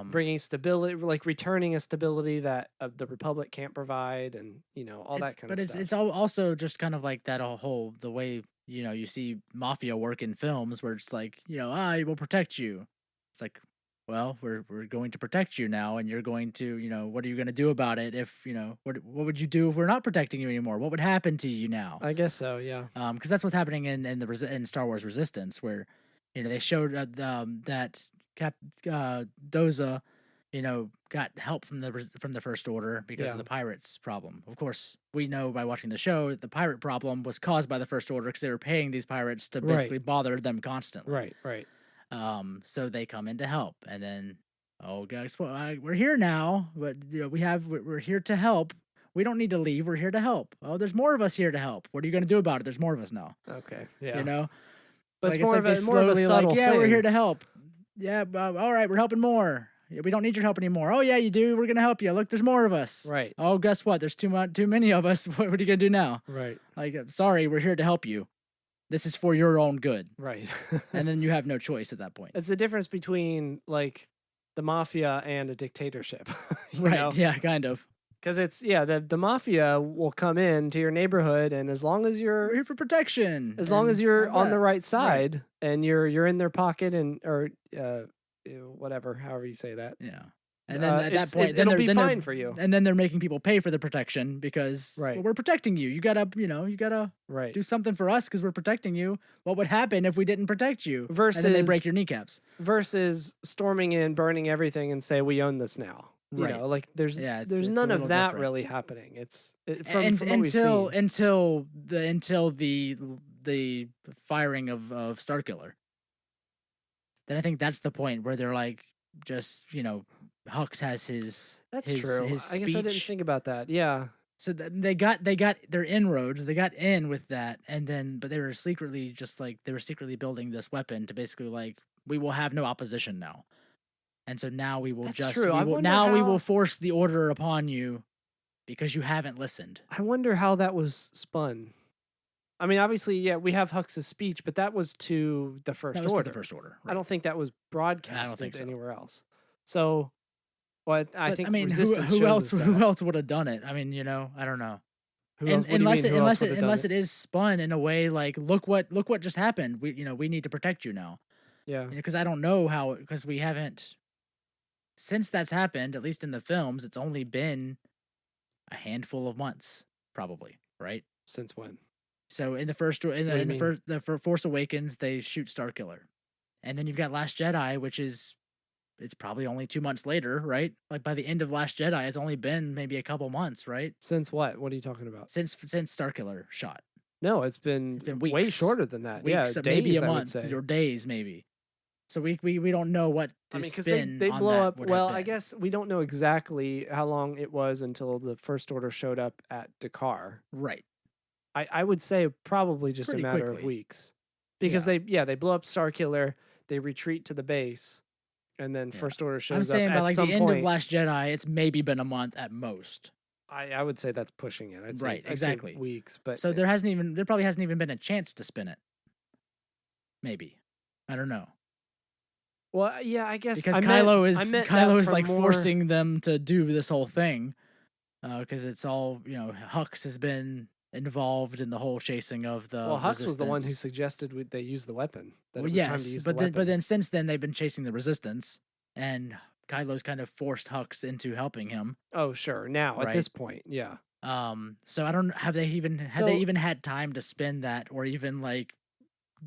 Bringing Stability, like returning a stability that the Republic can't provide, and all that kind but of it's stuff. it's also just kind of like that whole the way you see mafia work in films where it's like I will protect you. It's like, well, we're going to protect you now, and you're going to what are you going to do about it if what would you do if we're not protecting you anymore? What would happen to you now? I guess so, yeah. Because that's what's happening in Star Wars Resistance, where they showed that Doza, got help from the First Order because of the pirates problem. Of course, we know by watching the show that the pirate problem was caused by the First Order because they were paying these pirates to basically bother them constantly. Right. So they come in to help, and then guys, we're here now, but we're here to help. We don't need to leave. We're here to help. Oh, there's more of us here to help. What are you going to do about it? There's more of us now. Okay, yeah. But But it's more of a subtle yeah, we're thing. here to help. Yeah, all right, we're helping more. Yeah, we don't need your help anymore. Oh yeah, you do. We're gonna help you. Look, there's more of us. Right. Oh, guess what? There's too many of us. What are you gonna do now? Right. Like, sorry, we're here to help you. This is for your own good. Right. And then you have no choice at that point. It's the difference between like the mafia and a dictatorship. Right. Yeah, kind of. Because it's the mafia will come in to your neighborhood, and as long as We're you're here for protection. on that. the right side and you're in their pocket or whatever, however you say that. Yeah. And then at that point, it'll be fine for you. And then they're making people pay for the protection because well, we're protecting you. You gotta Right. do something for us because we're protecting you. What would happen if we didn't protect you? Versus and then they break your kneecaps. Versus storming in, burning everything, and say we own this now. Right. Like there's it's none a of little that different. really happening. Until the firing of Starkiller. Then I think that's the point where they're like, just Hux has his. That's his, true. His I guess I didn't speech. think about that. Yeah. So they got their inroads. They got in with that, and then but they were secretly building this weapon to basically like, we will have no opposition now, and so now we will That's true. I wonder we how- will force the order upon you because you haven't listened. I wonder how that was spun. I mean, obviously, yeah, we have Hux's speech, but that was to the First That was Order. to the First Order. I don't think that was broadcasted think so. anywhere else. So, I But, think who Resistance shows else? us Who that. else would have done it? I mean, I don't know. Unless Unless it is spun in a way like, look what just happened. We need to protect you now. Yeah. Because I don't know how, because we haven't, since that's happened, at least in the films, it's only been a handful of months, probably, right? Since when? So in the first, do you mean? the Force Awakens, they shoot Starkiller, and then you've got Last Jedi, which is, it's probably only 2 months later, right? Like by the end of Last Jedi, it's only been maybe a couple months, right? Since what? What are you talking about? Since Starkiller shot. No, it's been weeks. way shorter than that. Weeks, yeah, maybe days, a I would month say. or days, maybe. So we don't know what the I mean, because spin they on blow that up. would have Well, I been. guess we don't know exactly how long it was until the First Order showed up at Dakar. Right. I would say probably just Pretty a matter of quickly. weeks, because they blow up Starkiller, they retreat to the base, and then Yeah. First Order I'm shows up saying by at like some the end of point. Last Jedi, it's maybe been a month at most. I would say that's pushing it. I'd say, Right, I'd say exactly. weeks, but So there probably hasn't even been a chance to spin it. Maybe. I don't know. well, yeah, I guess Because I Kylo meant, is I meant Kylo that is from like more, forcing them to do this whole thing. Because it's all, Hux has been involved in the whole chasing of the Well, Hux was the one who Resistance. suggested they use the weapon. That Well, it was time to yes, use but the weapon. then since then they've been chasing the Resistance, and Kylo's kind of forced Hux into helping him. Oh, sure. Now at Right. this point, yeah. So I don't have they even So- they even had time to spin that or even like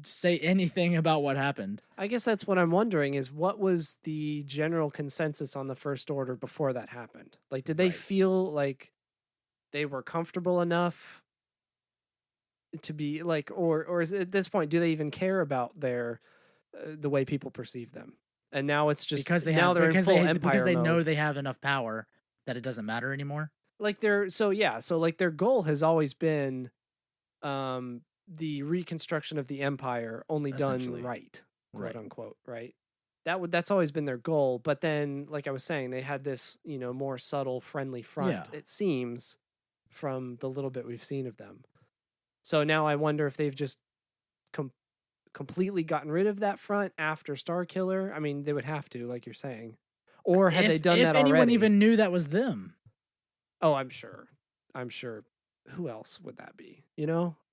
say anything about what happened. I guess that's what I'm wondering is what was the general consensus on the First Order before that happened? Like, did they Right. feel like they were comfortable enough to be like, or is it at this point, do they even care about their the way people perceive them? And now it's just Because they now have they're because in full they empire because they know mode. they have enough power that it doesn't matter anymore. Like so like their goal has always been the reconstruction of the empire only done Essentially. right, quote Right. unquote, right? That's always been their goal, but then like I was saying, they had this, more subtle friendly front, Yeah. it seems, from the little bit we've seen of them. So now I wonder if they've just completely gotten rid of that front after Starkiller. I mean, they would have to, like you're saying. Or had they done that if anyone already? even knew that was them. Oh, I'm sure. Who else would that be?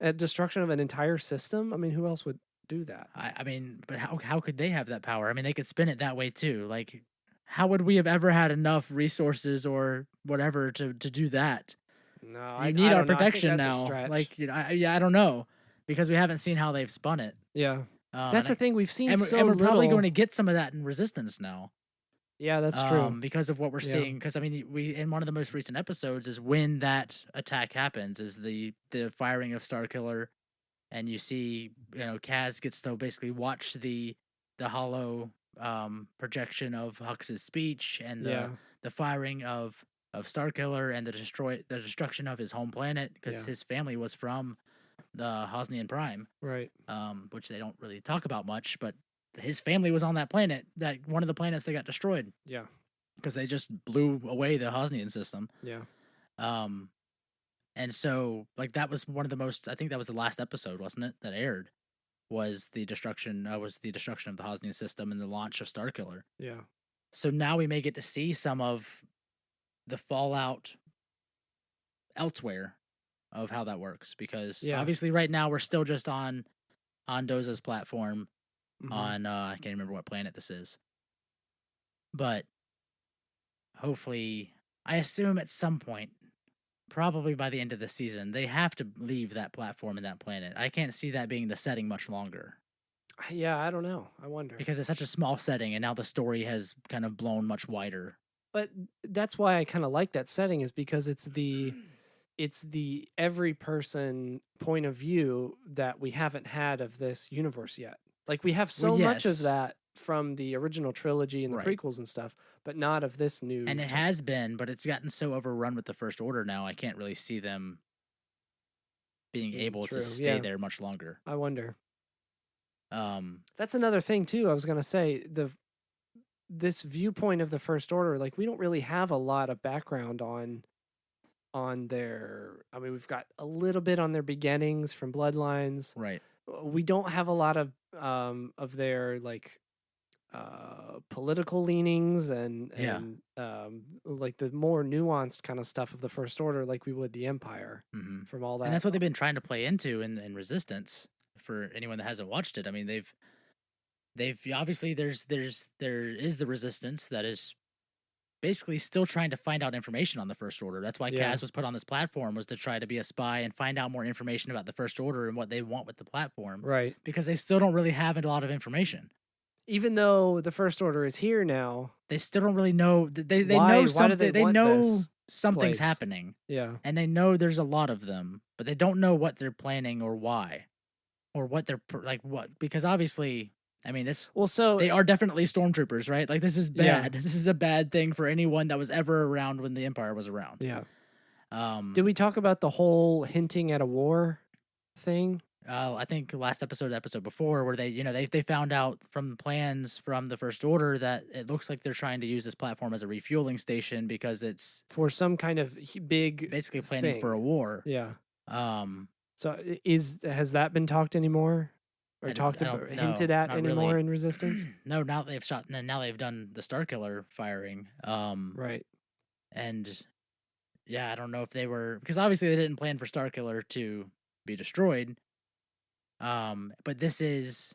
A destruction of an entire system? I mean, who else would do that? I mean, but how could they have that power? I mean, they could spin it that way too. Like, how would we have ever had enough resources or whatever to do that? No, You need I our don't know. I think protection that's a now. stretch. Like, I don't know because we haven't seen how they've spun it. Yeah, And that's the I- thing. We've seen and, so and we're little. probably going to get some of that in Resistance now. Yeah, that's true. Because of what we're Yeah. seeing. Because I mean, we in one of the most recent episodes is when that attack happens, is the firing of Starkiller, and you see, Kaz gets to basically watch the hollow projection of Hux's speech and Yeah. the firing of Starkiller and the destruction of his home planet because Yeah. his family was from the Hosnian Prime, Right. which they don't really talk about much, but his family was on that planet, that one of the planets that got destroyed Yeah. because they just blew away the Hosnian system. Yeah. And so like that was one of the most, I think that was the last episode, wasn't it, that aired, was the destruction of the Hosnian system and the launch of Starkiller. Yeah. So now we may get to see some of the fallout elsewhere of how that works because Yeah. obviously right now we're still just on Doza's platform Mhm. on I can't remember what planet this is. But hopefully I assume at some point, probably by the end of the season, they have to leave that platform and that planet. I can't see that being the setting much longer Yeah, I don't know. I wonder. because it's such a small setting and now the story has kind of blown much wider. But that's why I kind of like that setting is because it's the every person point of view that we haven't had of this universe yet. Like we have so Well, much of yes. that from the original trilogy and the Right. prequels and stuff, but not of this new. And it has been, but it's gotten so overrun with the First Order now, I can't really see them being able true, to stay yeah. there much longer. I wonder. Um, That's another thing too. I was gonna say this viewpoint of the First Order, like we don't really have a lot of background on their. I mean, we've got a little bit on their beginnings from Bloodlines. right. We don't have a lot of their like political leanings and Yeah. like the more nuanced kind of stuff of the First Order, like we would the Empire Hmm. from all that. And that's what they've been trying to play into in Resistance. For anyone that hasn't watched it, I mean, they've obviously there is the Resistance that is basically still trying to find out information on the First Order. That's why Yeah. Kaz was put on this platform, was to try to be a spy and find out more information about the First Order and what they want with the platform, right. because they still don't really have a lot of information. Even though the First Order is here now, They still don't really know. They Why- know why do something. they They want know this something's place? happening, yeah, and they know there's a lot of them, but they don't know what they're planning or why, or what they're like what. Because obviously, I mean, it's well, so they are definitely stormtroopers, right? Like this is Yeah. bad. This is a bad thing for anyone that was ever around when the Empire was around. yeah. Um, Did we talk about the whole hinting at a war thing? I think last episode, the episode before, where they found out from plans from the First Order that it looks like they're trying to use this platform as a refueling station because it's For some kind of big basically planning for a thing. war. Yeah. Um, So has that been talked anymore, or I talked don't about, know, hinted at not anymore really. in Resistance? No, now they've shot. Now they've done the Starkiller firing. Right. And yeah, I don't know if they were, because obviously they didn't plan for Starkiller to be destroyed. But this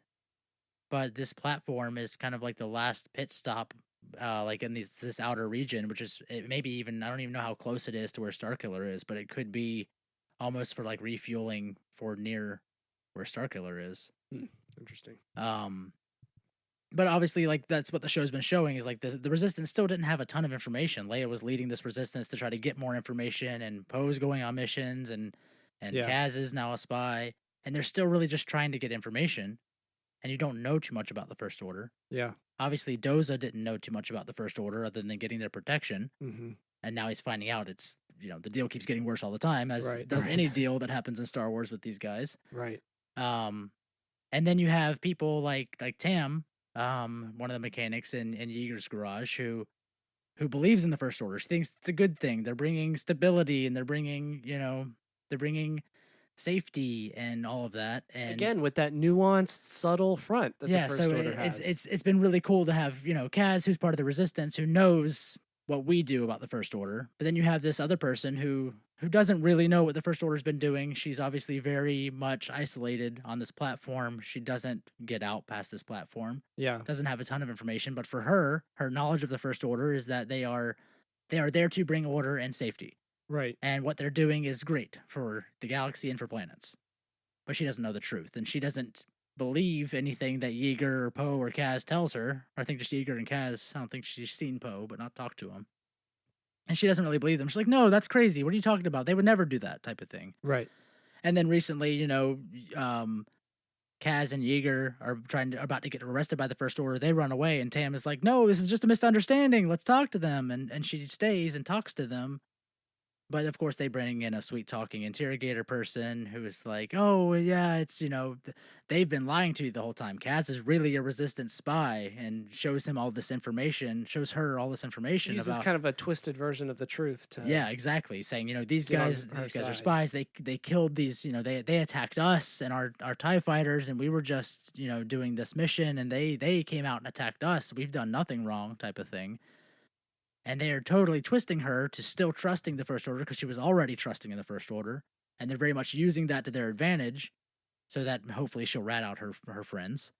platform is kind of like the last pit stop, like in this outer region, which is maybe even, I don't even know how close it is to where Starkiller is, but it could be almost for like refueling for near where Starkiller is. Interesting. But obviously, like that's what the show's been showing is like the Resistance still didn't have a ton of information. Leia was leading this Resistance to try to get more information, and Poe's going on missions, and Yeah. Kaz is now a spy, and they're still really just trying to get information. And you don't know too much about the First Order. Yeah. Obviously, Doza didn't know too much about the First Order other than getting their protection, Mm-hmm. and now he's finding out it's the deal keeps getting worse all the time, as Right, does right. any deal that happens in Star Wars with these guys. Right. And then you have people like Tam, one of the mechanics in Yeager's garage, who believes in the First Order. She thinks it's a good thing. They're bringing stability, and they're bringing safety and all of that. And Again, with that nuanced, subtle front that the First Order has. it's been really cool to have Kaz, who's part of the Resistance, who knows what we do about the First Order. But then you have this other person who doesn't really know what the First Order's been doing. She's obviously very much isolated on this platform. She doesn't get out past this platform. Yeah. Doesn't have a ton of information, but for her knowledge of the First Order is that they are there to bring order and safety. Right. And what they're doing is great for the galaxy and for planets. But she doesn't know the truth, and she doesn't believe anything that Yeager or Poe or Kaz tells her. Or I think just Yeager and Kaz. I don't think she's seen Poe, but not talked to him. And she doesn't really believe them. She's like, no, that's crazy. What are you talking about? They would never do that type of thing. Right. And then recently, Kaz and Yeager are about to get arrested by the First Order. They run away, and Tam is like, no, this is just a misunderstanding. Let's talk to them. And she stays and talks to them. But of course, they bring in a sweet talking interrogator person who is like, oh, yeah, it's, they've been lying to you the whole time. Kaz is really a Resistance spy, and shows him all this information, shows her all this information Uses about kind of a twisted version of the truth to. Yeah, exactly. Saying, these get on guys her are side. spies. They killed these, they attacked us and our TIE fighters, and we were just, doing this mission, and they came out and attacked us. We've done nothing wrong, type of thing. And they are totally twisting her to still trusting the First Order, because she was already trusting in the First Order. And they're very much using that to their advantage, so that hopefully she'll rat out her friends.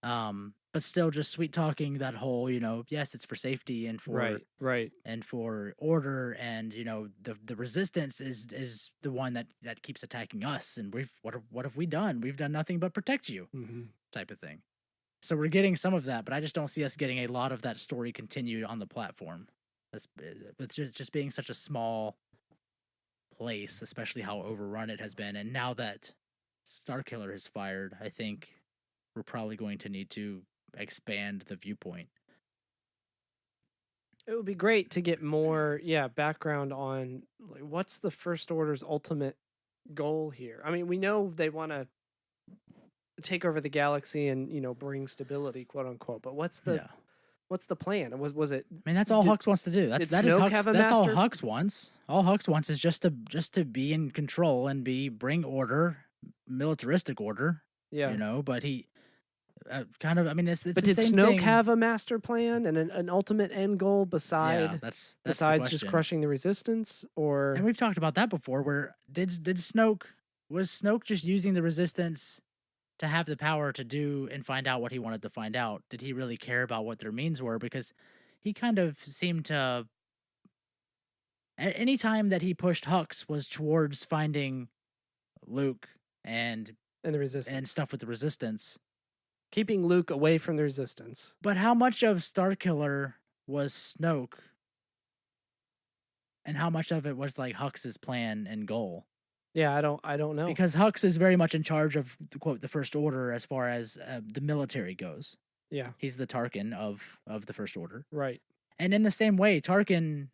But still just sweet talking that whole, yes, it's for safety and for Right. and for order, and the Resistance is the one that keeps attacking us, and what have we done? We've done nothing but protect you, Mm-hmm. type of thing. So we're getting some of that, but I just don't see us getting a lot of that story continued on the platform. With just being such a small place, especially how overrun it has been. And now that Starkiller has fired, I think we're probably going to need to expand the viewpoint. It would be great to get more, background on like what's the First Order's ultimate goal here. I mean, we know they want to take over the galaxy and bring stability, quote unquote. But what's the plan? Was it? I mean, that's all Hux wants to do. That is Snoke Hux. have a That's all master? Hux wants. All Hux wants is just to be in control and bring order, militaristic order. Yeah. But he kind of. I mean, it's But the did same Snoke thing. have a master plan and an ultimate end goal Yeah, that's the besides just question. crushing the Resistance? Or And we've talked about that before. Where did Snoke just using the Resistance to have the power to do and find out what he wanted to find out? Did he really care about what their means were? Because he kind of seemed to. Any time that he pushed Hux was towards finding Luke and the Resistance, stuff with the Resistance. keeping Luke away from the Resistance. But how much of Starkiller was Snoke, and how much of it was like Hux's plan and goal? Yeah, I don't know. Because Hux is very much in charge of, quote, the First Order as far as the military goes. Yeah, He's the Tarkin of the First Order. right. And in the same way, Tarkin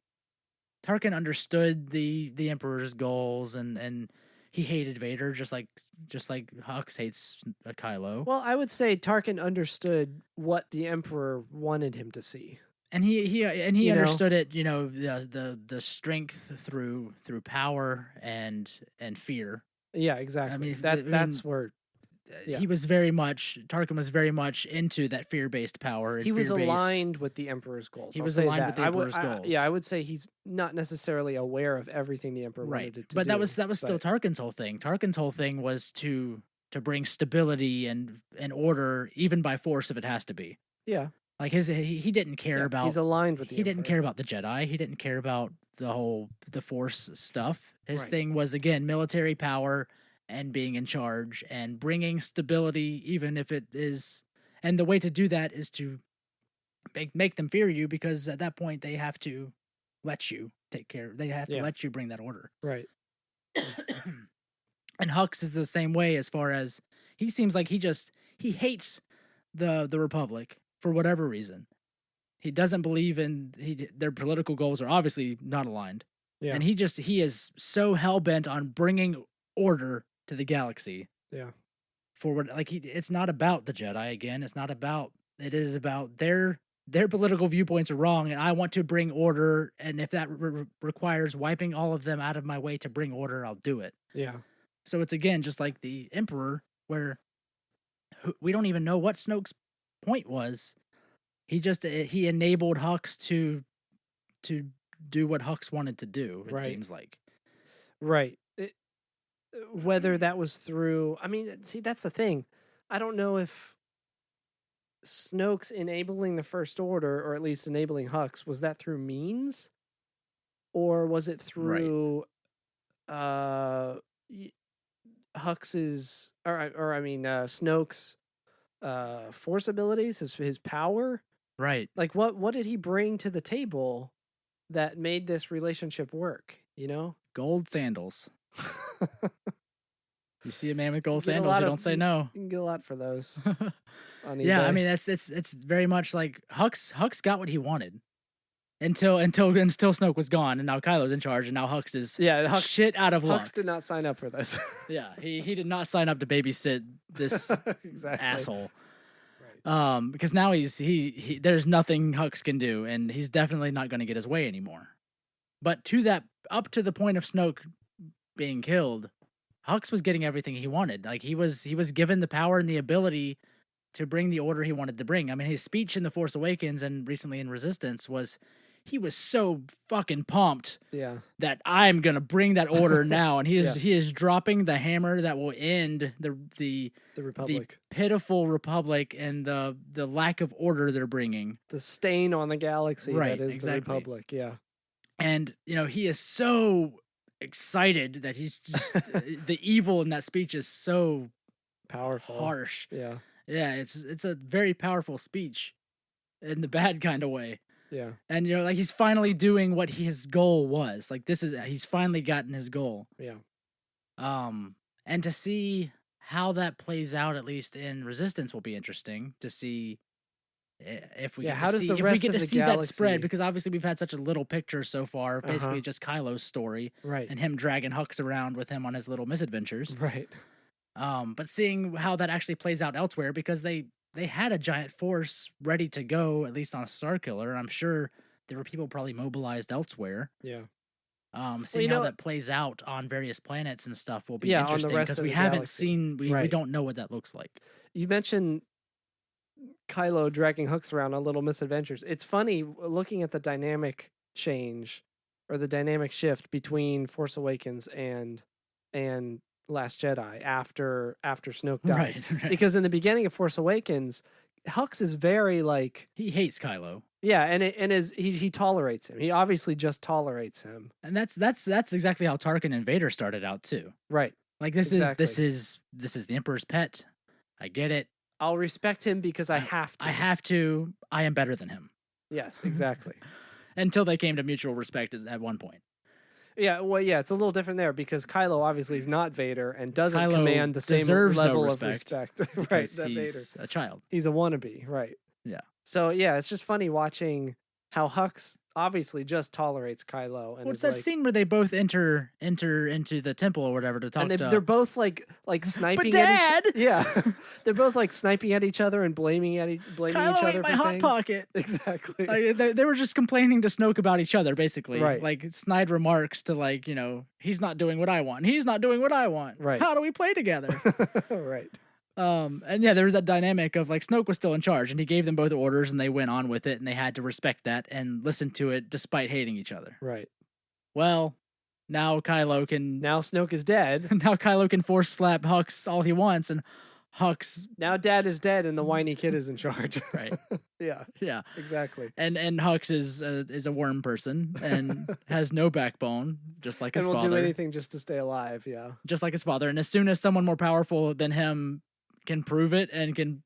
understood the Emperor's goals, and he hated Vader just like Hux hates Kylo. Well, I would say Tarkin understood what the Emperor wanted him to see. And he You know? understood it, you know, the strength through power and fear. Yeah, exactly. mean, That's where Yeah. he was very much Tarkin was very much into that fear-based power. And he was fear-based- aligned with the Emperor's goals. He I'll was say aligned that. with the I would- Emperor's I- goals. Yeah, I would say he's not necessarily aware of everything the Emperor right. wanted it to But do. that was still but- Tarkin's whole thing. Tarkin's whole thing was to bring stability and order, even by force if it has to be. Yeah. Like he didn't care yeah, about. He's aligned with the He didn't Emperor. care about the Jedi. He didn't care about the Force stuff. His Right. thing was again military power and being in charge and bringing stability, even if it is. And the way to do that is to make them fear you, because at that point they have to let you take care. They have to Yeah. let you bring that order. Right. And Hux is the same way, as far as he seems like he hates the Republic for whatever reason. He doesn't believe in their political goals are obviously not aligned. Yeah. And he is so hell bent on bringing order to the galaxy. Yeah. For what, like, it's not about the Jedi again. It is about their political viewpoints are wrong, and I want to bring order. And if that requires wiping all of them out of my way to bring order, I'll do it. Yeah. So it's again just like the Emperor, where we don't even know what Snoke's point was. He enabled Hux to do what Hux wanted to do. It Right. seems like. Right. Whether that was through, I mean, see, that's the thing. I don't know if Snoke's enabling the First Order, or at least enabling Hux, was that through means, or was it through Hux's, or I mean, Snoke's force abilities, his power? Right. Like, what did he bring to the table that made this relationship work? You know, Gold sandals. You see a man with gold Get a sandals, lot you of- don't say no. you can get a lot for those. On Yeah, I eBay. mean it's very much like Hux got what he wanted until Snoke was gone, and now Kylo's in charge, and now Hux is yeah, Hux, shit out of luck. Hux did not sign up for this. Yeah, he did not sign up to babysit this exactly. asshole. Right. Because now he there's nothing Hux can do, and he's definitely not going to get his way anymore. But up to the point of Snoke being killed, Hux was getting everything he wanted. Like he was given the power and the ability to bring the order he wanted to bring. I mean, his speech in The Force Awakens and recently in Resistance he was so fucking pumped Yeah. that I'm gonna bring that order now, and he is Yeah. he is dropping the hammer that will end the The Republic. pitiful Republic and the lack of order they're bringing. The stain on the galaxy Right, that is exactly. the Republic. Yeah. And he is so excited that he's just the evil in that speech is so Powerful. harsh. Yeah. Yeah, it's a very powerful speech in the bad kind of way. Yeah. And like he's finally doing what his goal was. Like he's finally gotten his goal. Yeah. And to see how that plays out, at least in Resistance, will be interesting to see if we Yeah, get how to does see, the if we rest get of to the see that spread, galaxy- because obviously we've had such a little picture so far of basically Uh-huh. just Kylo's story Right. and him dragging Hux around with him on his little misadventures. Right. But seeing how that actually plays out elsewhere, because they had a giant force ready to go, at least on Starkiller. I'm sure there were people probably mobilized elsewhere. Yeah. Seeing know- how that plays out on various planets and stuff will be Yeah, on the interesting, rest because of we the haven't galaxy. seen, we Right. don't know what that looks like. You mentioned Kylo dragging Hux around on little misadventures. It's funny looking at the dynamic change or the dynamic shift between Force Awakens and Last Jedi after Snoke dies. Right. Because in the beginning of Force Awakens, Hux is very like, He hates Kylo. yeah, and he tolerates him. He obviously just tolerates him. And that's exactly how Tarkin and Vader started out too. Right. Like this Exactly. is the Emperor's pet. I get it. I'll respect him because I have to. I have to. I am better than him. Yes, exactly. Until they came to mutual respect at one point. Yeah, well, yeah, it's a little different there because Kylo obviously is not Vader and doesn't Kylo command the same deserves no level respect of respect. right, Because that Vader. he's a child. He's a wannabe, right? Yeah. So yeah, it's just funny watching how Hux obviously just tolerates Kylo and What's is that like, scene where they both enter into the temple or whatever to talk and to? they're both like sniping Dad! at each. Yeah, they're both like sniping at each other and blaming each Kylo other ate my for hot things. pocket. Exactly. Like, they were just complaining to Snoke about each other, basically. Right. Like snide remarks to like, he's not doing what I want. He's not doing what I want. Right. How do we play together? Right. And yeah, there was that dynamic of like Snoke was still in charge and he gave them both orders and they went on with it and they had to respect that and listen to it despite hating each other. Right. Well, now Kylo can Now Snoke is dead. now Kylo can force slap Hux all he wants and Hux Now Dad is dead and the whiny kid is in charge. right. Yeah. Yeah. Exactly. And Hux is a worm person and has no backbone, just like his And will father. do anything just to stay alive. Yeah. Just like his father. And as soon as someone more powerful than him can prove it and can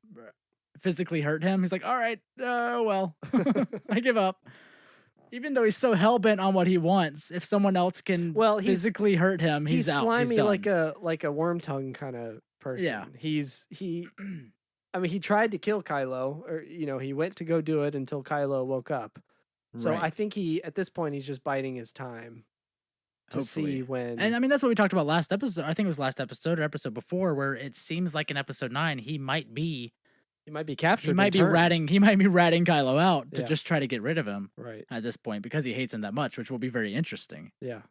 physically hurt him, he's like, all right, well, I give up. Even though he's so hell-bent on what he wants, if someone else can physically hurt him, he's out. Slimy, he's done. like a worm tongue kind of person. Yeah. I mean, he tried to kill Kylo, or he went to go do it until Kylo woke up. So Right. I think at this point he's just biding his time to see when. And I mean, that's what we talked about last episode. I think it was last episode or episode before, where it seems like in episode 9 he might be captured. He might be ratting Kylo out to Yeah. just try to get rid of him. Right. At this point, because he hates him that much, which will be very interesting. Yeah.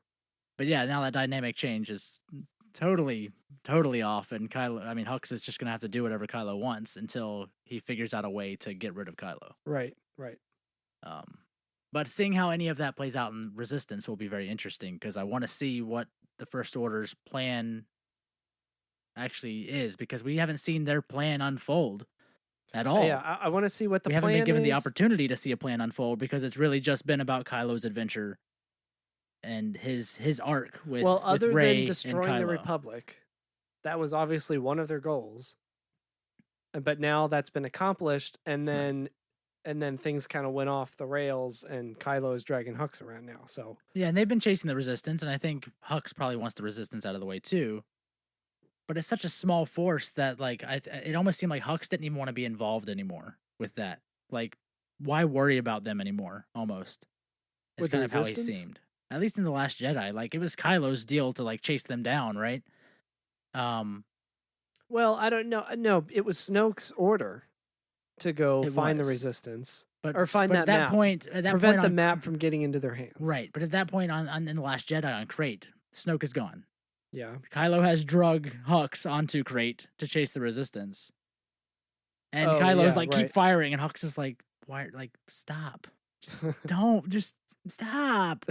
But yeah, now that dynamic change is totally off, and Hux is just gonna have to do whatever Kylo wants until he figures out a way to get rid of Kylo. Right. Right. But seeing how any of that plays out in Resistance will be very interesting because I want to see what the First Order's plan actually is because we haven't seen their plan unfold at all. Yeah. I want to see what the we plan haven't been given the is. opportunity to see a plan unfold because it's really just been about Kylo's adventure and his arc with other Rey than destroying and the Kylo. Republic, that was obviously one of their goals. But now that's been accomplished, and then things kind of went off the rails, and Kylo is dragging Hux around now. So Yeah, and they've been chasing the Resistance, and I think Hux probably wants the Resistance out of the way too. But it's such a small force that like it almost seemed like Hux didn't even want to be involved anymore with that. Like, why worry about them anymore? Almost, it's With the kind of how he Resistance? seemed. At least in the Last Jedi, like it was Kylo's deal to like chase them down, right? well, I don't know. No, it was Snoke's order to go It find the was. Resistance But or find but that at that map. point, at that prevent point the on, map from getting into their hands. right? But at that point on in the Last Jedi on Crate, Snoke is gone. Yeah. Kylo has drug Hux onto Crate to chase the Resistance, and Oh, Kylo's yeah, like, "Keep right. firing," and Hux is like, "Why? Like, stop! Just don't! Just stop!"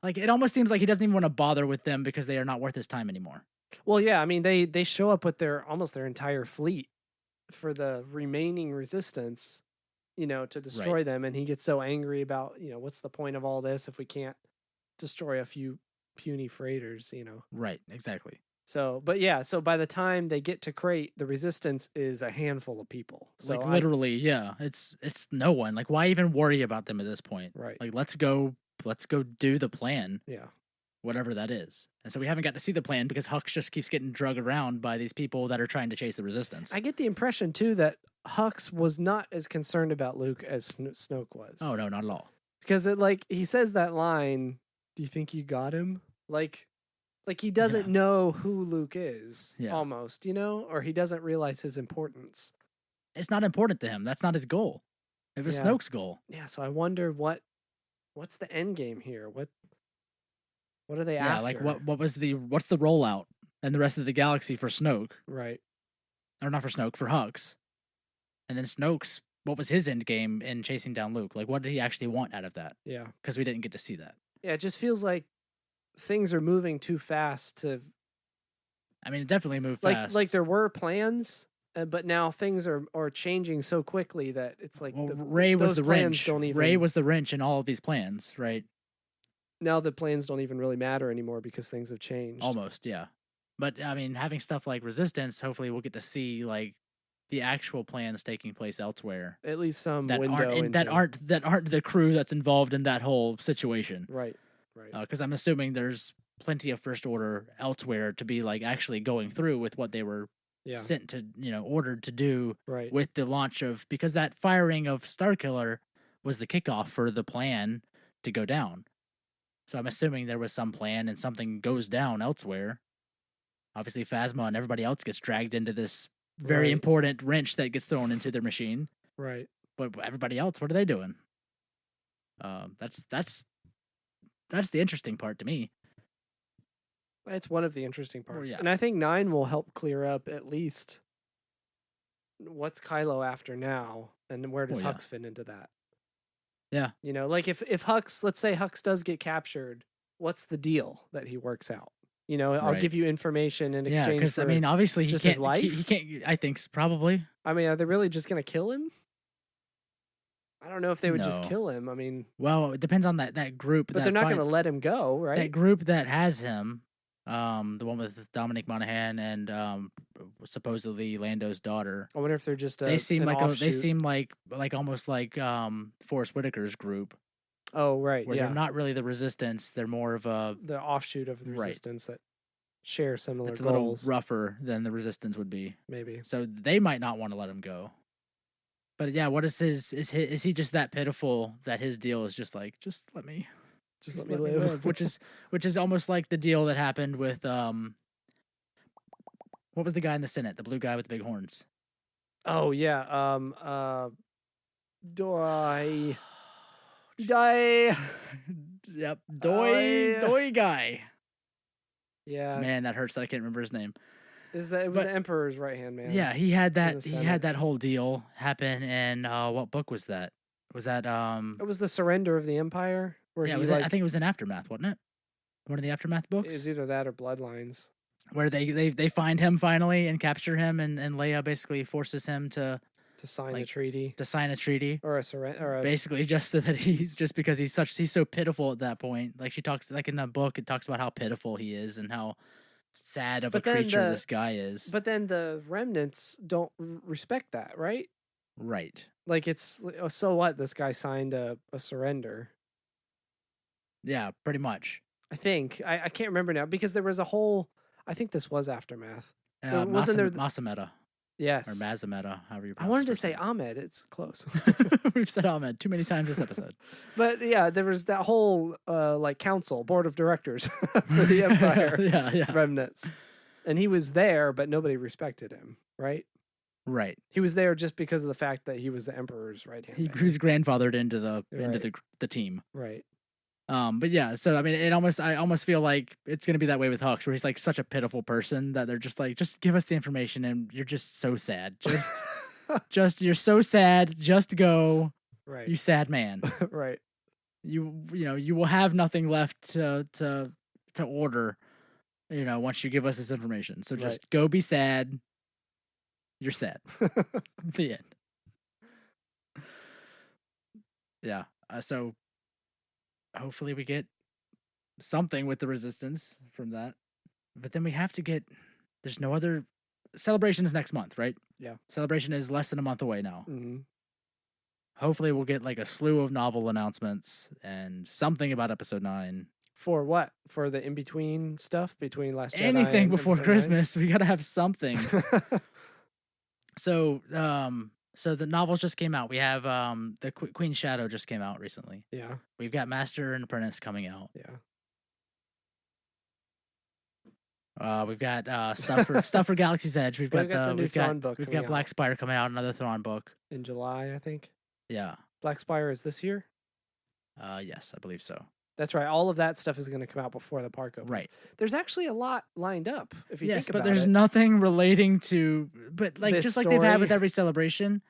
Like, it almost seems like he doesn't even want to bother with them because they are not worth his time anymore. Well, yeah. I mean, they show up with almost their entire fleet for the remaining Resistance, to destroy them, and he gets so angry about, what's the point of all this if we can't destroy a few puny freighters, Right? Exactly. So, but yeah, so by the time they get to Crate, the Resistance is a handful of people. So Like literally, yeah. It's no one. Like, why even worry about them at this point? Right. Like, let's go do the plan. Yeah. Whatever that is. And so we haven't got to see the plan because Hux just keeps getting drugged around by these people that are trying to chase the Resistance. I get the impression too that Hux was not as concerned about Luke as Snoke was. Oh no, not at all. Because he says that line, "Do you think you got him?" Like he doesn't know who Luke is, almost, or he doesn't realize his importance. It's not important to him. That's not his goal. It was Yeah. Snoke's goal. Yeah, so I wonder what's the end game here? What are they Yeah, after? like what's the rollout and the rest of the galaxy for Snoke? Right. Or not for Snoke, for Hux. And then Snoke's, what was his end game in chasing down Luke? Like, what did he actually want out of that? Yeah. Because we didn't get to see that. Yeah, it just feels like things are moving too fast to I mean, it definitely moved fast. like there were plans, but now things are changing so quickly that it's like well, Rey was those the plans wrench. don't even Rey was the wrench in all of these plans, right? now the plans don't even really matter anymore because things have changed. Almost, yeah. But I mean, having stuff like Resistance, hopefully we'll get to see like the actual plans taking place elsewhere At least some that window aren't that aren't the crew that's involved in that whole situation. right. Because I'm assuming there's plenty of First Order elsewhere to be like actually going through with what they were Yeah. sent to, ordered to do Right. with the launch of, because that firing of Starkiller was the kickoff for the plan to go down. So I'm assuming there was some plan and something goes down elsewhere. Obviously, Phasma and everybody else gets dragged into this very Right. important wrench that gets thrown into their machine. Right. But everybody else, what are they doing? That's the interesting part to me. It's one of the interesting parts. yeah. And I think 9 will help clear up at least what's Kylo after now and where does Well, yeah. Hux fit into that. Yeah. You know, like if Hux, let's say Hux does get captured, what's the deal that he works out? You know, I'll Right. give you information in Yeah, exchange because for. I mean, obviously he just can't. his life? He can't. I think probably. I mean, are they really just gonna kill him? I don't know if they would just No. kill him. I mean, Well, it depends on that group. but that they're not find- gonna let him go, That right? group that has him, the one with Dominic Monaghan and supposedly Lando's daughter. I wonder if they're just They seem an like offshoot. they seem like almost like Forrest Whitaker's group, Oh, right, where yeah. they're not really the Resistance. They're more of a. The offshoot of the Right. Resistance that share similar It's a little goals, rougher than the Resistance would be. maybe. So they might not want to let him go. But yeah, what is his? Is he just that pitiful that his deal is just like, just let me, Just let me live. which is almost like the deal that happened with what was the guy in the Senate, the blue guy with the big horns? Oh yeah. Die. Die. Yep, Doi guy. Yeah. Man, that hurts that I can't remember his name. It was the Emperor's right hand man. Yeah, he had the that. He Senate. had that whole deal happen. And what book was that? Was that It was the surrender of the Empire. Where yeah? he Was like, it, I think it was in Aftermath, wasn't it? One of the Aftermath it books. was either that or Bloodlines. Where they find him finally and capture him, and Leia basically forces him to To sign a Like, treaty sign a treaty, or a surrender or a basically just so that he's just because he's so pitiful at that point. Like she talks, like in that book, it talks about how pitiful he is and how sad of But a then creature the- this guy is. But then the remnants don't respect that, right? Right? Like it's oh, so what? This guy signed a surrender. Yeah, pretty much. I think I can't remember now because there was a whole. I think this was Aftermath. There- wasn't there- Masameta Yes. or Mazameta, however you I pronounce wanted to his say first Ahmed. It's close. name. We've said Ahmed too many times this episode. But yeah, there was that whole like council, board of directors for the Empire yeah. remnants. And he was there, but nobody respected him, right? Right. He was there just because of the fact that he was the Emperor's right hand He man. was grandfathered into Right. the team. Right. But yeah, so I mean, I almost feel like it's gonna be that way with Hux, where he's like such a pitiful person that they're just like, just give us the information, and you're just so sad, you're so sad, just go, Right. you sad man, right. you know, you will have nothing left to order, you know, once you give us this information. So just go be sad. You're sad. The end. Yeah. So hopefully we get something with the Resistance from that. But then we have to get. There's no other. Celebration is next month, right? Yeah. Celebration is less than a month away now. hmm Hopefully we'll get like a slew of novel announcements and something about episode 9. For what? For the in between stuff between Last Jedi Anything and before Episode 9? Christmas. We gotta have something. So the novels just came out. We have the Queen's Shadow just came out recently. yeah. We've got Master and Apprentice coming out. Yeah. We've got stuff for Galaxy's Edge. We've Well, got we've got the new we've got Thrawn book we've coming got Black out. Spider coming out, another Thrawn book. In July, I think. Yeah. Black Spire is this year. Yes, I believe so. That's right. All of that stuff is going to come out before the park opens. Right. There's actually a lot lined up if you Yes, think but about there's it. nothing relating to but like This just like they've had with story. every celebration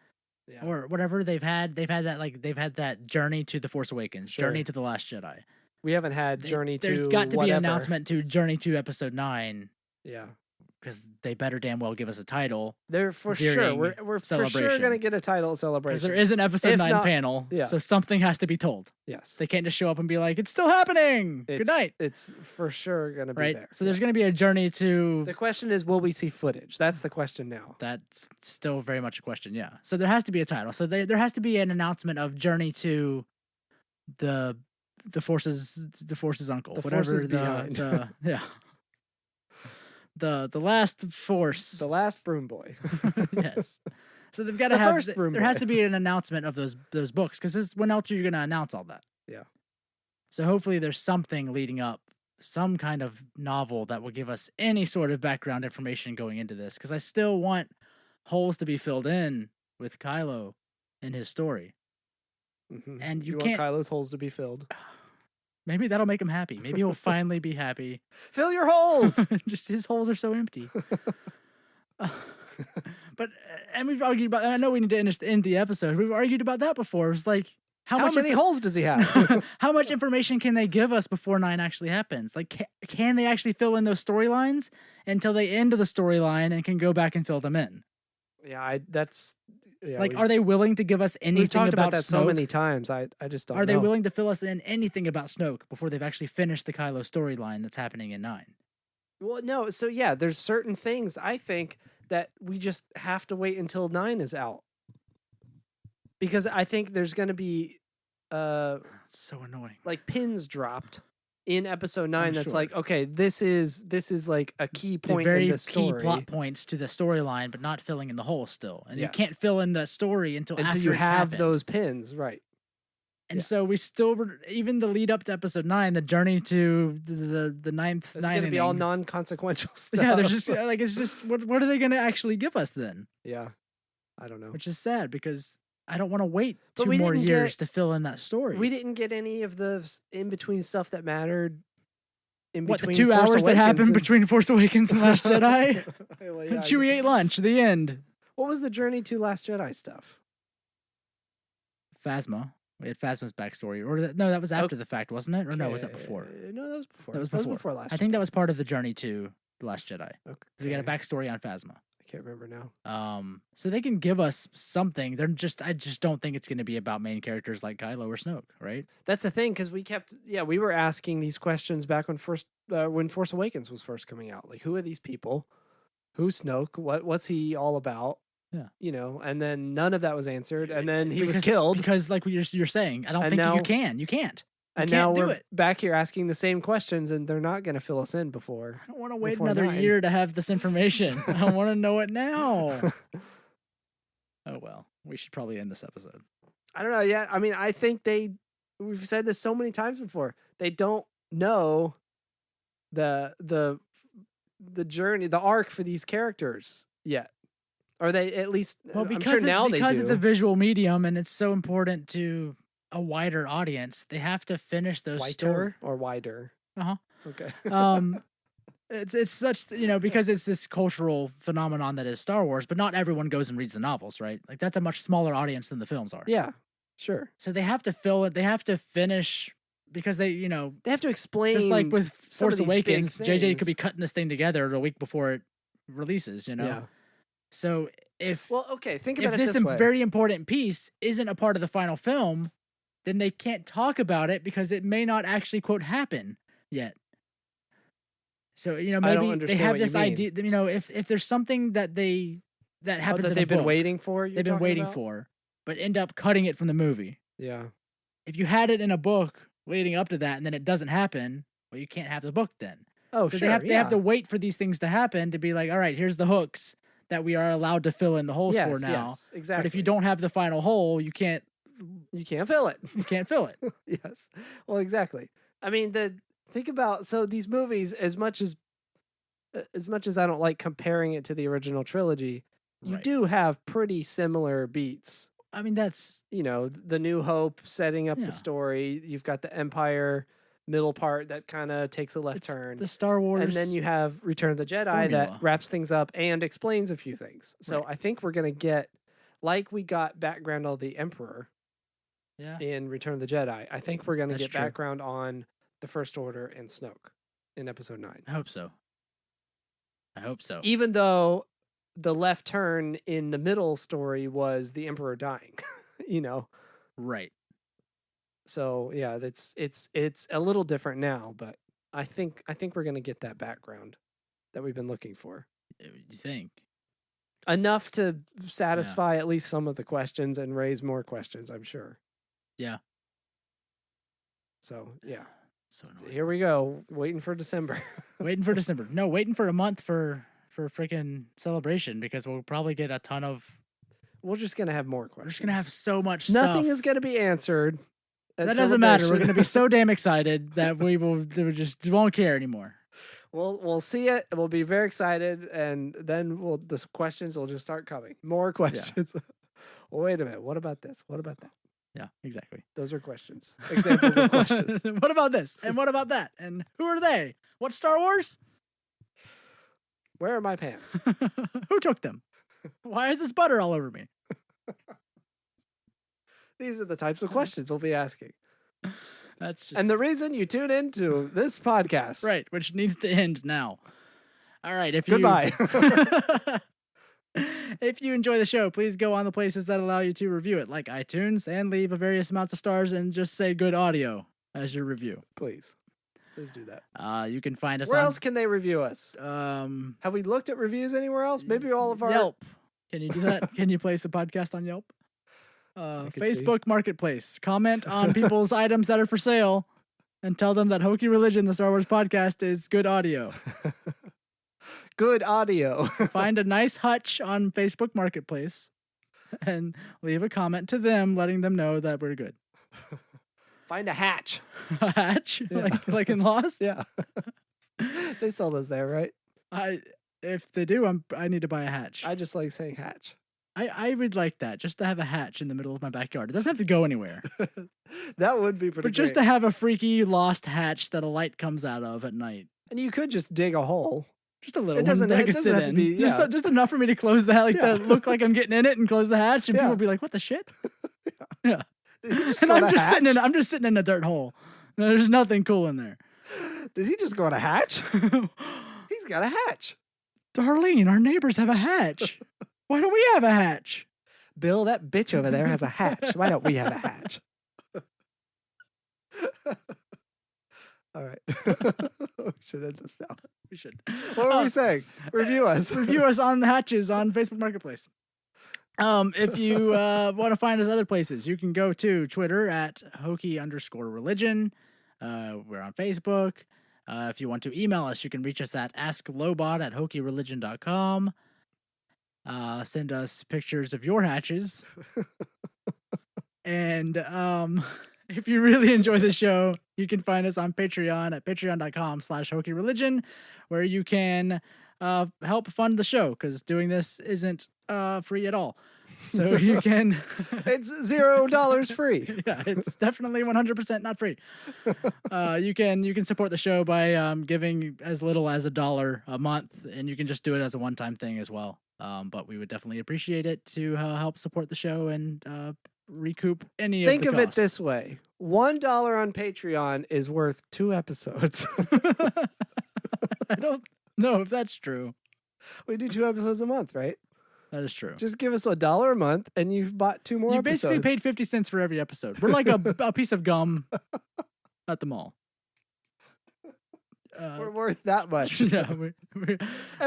Yeah. or whatever they've had that journey to the Force Awakens, Sure. journey to the Last Jedi. We haven't had Journey to There's got to be whatever. an announcement to Journey to Episode 9 Yeah. because they better damn well give us a title. They're for sure. During We're for sure celebration. going to get a title Because celebration. there is an Episode If 9 not- panel, yeah. so something has to be told. Yes. They can't just show up and be like, "It's still happening." Good night, It's for sure going to be right? there. So there's going to be a journey to. The question is, will we see footage? That's the question now. That's still very much a question, yeah. So there has to be a title. So there has to be an announcement of journey to the force's uncle, The whatever forces behind. yeah. The last force. The last broom boy. Yes. So they've got to The have. first broom There has boy. to be an announcement of those books because when else are you going to announce all that? Yeah. So hopefully there's something leading up, some kind of novel that will give us any sort of background information going into this. Because I still want holes to be filled in with Kylo and his story. Mhm. And you want can't- Kylo's holes to be filled. Maybe that'll make him happy. Maybe he'll finally be happy. Fill your holes. Just his holes are so empty. But and we've argued about. I know we need to end the episode. We've argued about that before. It's like How much many inf- holes does he have? how much information can they give us before 9 actually happens? Like, can they actually fill in those storylines until they end the storyline and can go back and fill them in? Yeah, Like, are they willing to give us anything we've talked about that Snoke? so many times. I just don't Are they know. willing to fill us in anything about Snoke before they've actually finished the Kylo storyline that's happening in 9? Well, no. So yeah, there's certain things I think that we just have to wait until 9 is out, because I think there's going to be It's so annoying. like pins dropped in episode 9 that's sure. like, okay, this is like a key The point very in the key story plot points to the storyline, but not filling in the hole still. And you Yes. can't fill in the story until after you it's have happened. those pins, right? And yeah. so we still even the lead up to episode 9, the journey to the ninth. It's going to be all inning. non-consequential stuff. Yeah, there's just like it's just what are they going to actually give us then? yeah, I don't know. Which is sad because I don't want to wait But 2 we more didn't years get- to fill in that story. We didn't get any of the in between stuff that mattered. In What, the between 2 Force hours that Awakens happened and- between Force Awakens and Last Jedi? Well, yeah, Chewie ate lunch. The end. What was the journey to Last Jedi stuff? Phasma. We had Phasma's backstory, or no, that was after the fact, wasn't it? Or no, was that before? No, that was before. That was That was before. before Last. I think that was part of the journey to the Last Jedi. Okay. We got a backstory on Phasma. I can't remember now. So they can give us something. I just don't think it's going to be about main characters like Kylo or Snoke, right? That's the thing, because we were asking these questions back when Force Awakens was first coming out. Like, who are these people? Who's Snoke? What's he all about? Yeah. And then none of that was answered, and then he was Because- killed. because, like you're saying, I don't And think now- you can. You can't. And can't now do we're it. back here asking the same questions, and they're not going to fill us in before. I don't want to wait Before another 9. year to have this information. I want to know it now. Oh well, we should probably end this episode. I don't know. Yeah, I mean, I think we've said this so many times before. They don't know the journey, the arc for these characters yet. Or they at least, Well, I'm because sure now because they it's do. a visual medium and it's so important to a wider audience, they have to finish those Whiter or wider? Uh-huh. Okay. It's such because it's this cultural phenomenon that is Star Wars, but not everyone goes and reads the novels, right? Like that's a much smaller audience than the films are. Yeah, sure. So they have to fill it. They have to finish because they They have to explain. just like with some of Force these big Awakens, JJ could be things. cutting this thing together the week before it releases. Yeah. So if Well, okay. Think if about it this this way. very important piece isn't a part of the final film, then they can't talk about it because it may not actually quote happen yet. So I don't maybe they understand have what you this mean. idea. If there's something that happens that in they've a been book, waiting for. You're they've been talking waiting about? for, but end up cutting it from the movie. Yeah. If you had it in a book leading up to that, and then it doesn't happen, well, you can't have the book then. Oh, So sure. they have to wait for these things to happen to be like, all right, here's the hooks that we are allowed to fill in the holes for now. Yes, exactly. But if you don't have the final hole, you can't fill it. fill it. Yes. Well, exactly. I mean, think about these movies. As much as I don't like comparing it to the original trilogy, you Right. do have pretty similar beats. I mean, that's The New Hope setting up Yeah. the story. You've got the Empire middle part that kind of takes a left it's turn. the Star Wars. And then you have Return of the Jedi formula. that wraps things up and explains a few things. So Right. I think we're going to get, like we got background on the Emperor yeah. in Return of the Jedi, I think we're going to That's get true. background on the First Order and Snoke in episode 9. I hope so. Even though the left turn in the middle story was the Emperor dying, Right. So yeah, it's a little different now, but I think we're going to get that background that we've been looking for. You think? Enough to satisfy at least some of the questions and raise more questions, I'm sure. Yeah. So yeah, So so annoying. here we go, waiting for December. Waiting for December. No, waiting for a month for freaking celebration because we'll probably get a ton of We're just gonna have more questions. We're just gonna have so much stuff. Nothing is gonna be answered. at That doesn't matter. We're Celebration. gonna be so damn excited that we just won't care anymore. We'll see it. We'll be very excited, and then the questions will just start coming. More questions. Well, wait a minute. What about this? What about that? Yeah, exactly. Those are questions. Examples of questions. What about this? And what about that? And who are they? What's Star Wars? Where are my pants? Who took them? Why is this butter all over me? These are the types of questions we'll be asking. That's just And the reason you tune into this podcast. right, which needs to end now. All right, if you Goodbye. if you enjoy the show, please go on the places that allow you to review it, like iTunes, and leave a various amounts of stars and just say good audio as your review. Please do that. You can find us Where on else can they review us? Have we looked at reviews anywhere else? Maybe all of our Yelp. Can you do that? Can you place a podcast on Yelp? could see. Facebook Marketplace. Comment on people's items that are for sale and tell them that Hokey Religion, the Star Wars podcast, is good audio. good audio. Find a nice hutch on Facebook Marketplace and leave a comment to them letting them know that we're good. Find a hatch. A hatch? Yeah. Like in Lost? Yeah. They sell those there, right? If they do, I need to buy a hatch. I just like saying hatch. I would like that, just to have a hatch in the middle of my backyard. It doesn't have to go anywhere. That would be pretty But just great. to have a freaky lost hatch that a light comes out of at night. And you could just dig a hole. Just a little It doesn't- one that I it could doesn't sit have to in. be- yeah. Just enough for me to close the hatch, Yeah. to look like I'm getting in it and close the hatch, and Yeah. people will be like, "What the shit?" Yeah. Did he just And go I'm on a just hatch? I'm just sitting in a dirt hole. There's nothing cool in there. Did he just go on a hatch? He's got a hatch. Darlene, our neighbors have a hatch. Why don't we have a hatch? Bill, that bitch over there has a hatch. Why don't we have a hatch? All right. We should end this now. We should. What were we saying? Review us. Review us on hatches on Facebook Marketplace. If you want to find us other places, you can go to Twitter at Hokey_religion. We're on Facebook. If you want to email us, you can reach us at asklobot@hokeyreligion.com. Send us pictures of your hatches. And if you really enjoy the show, you can find us on Patreon at patreon.com/hokey_religion, where you can help fund the show, because doing this isn't free at all. So you can It's $0 free. yeah, it's definitely 100% not free. You can support the show by giving as little as $1 a month, and you can just do it as a one-time thing as well. But we would definitely appreciate it to help support the show and recoup any Think of of the it costs. this way. $1 on Patreon is worth 2 episodes. I don't know if that's true. We do 2 episodes a month, right? That is true. Just give us $1 a month and you've bought 2 more You episodes. basically paid 50 cents for every episode. We're like a piece of gum at the mall. We're worth that much. Yeah, And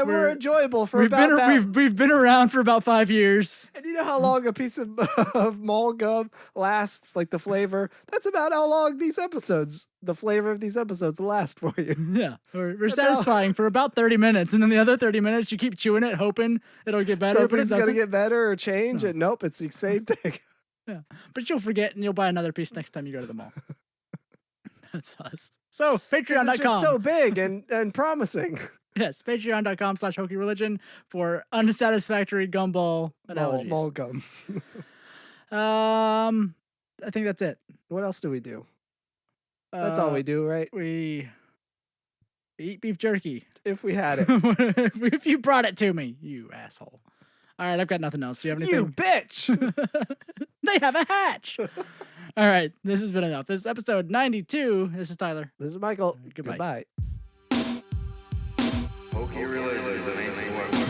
we're enjoyable for we've about been that. we've been around for about 5 years. And you know how long a piece of mall gum lasts, like the flavor? That's about how long the flavor of these episodes last for you. Yeah, we're satisfying for about 30 minutes, and then the other 30 minutes you keep chewing it, hoping it'll get better, but it Something's going doesn't. to get better or change, and nope, it's the same thing. Yeah, but you'll forget, and you'll buy another piece next time you go to the mall. That's us. So It's just Patreon.com. so big and promising. Yes, Patreon.com/hokeyReligion for unsatisfactory gumball analogies. Mall gum. I think that's it. What else do we do? That's all we do, right? We eat beef jerky. If we had it. If you brought it to me, you asshole. All right, I've got nothing else. Do you have anything? You bitch! They have a hatch. All right, this has been enough. This is episode 92. This is Tyler. This is Michael. Goodbye. Hokey religions and ancient weapons.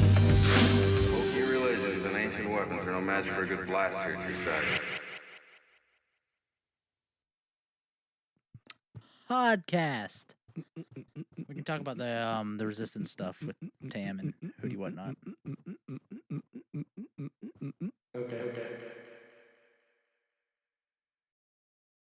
Hokey religions and ancient weapons are no match for a good blaster at your side. Podcast. We can talk about the resistance stuff with Tam and Hootie whatnot. Mm-mm.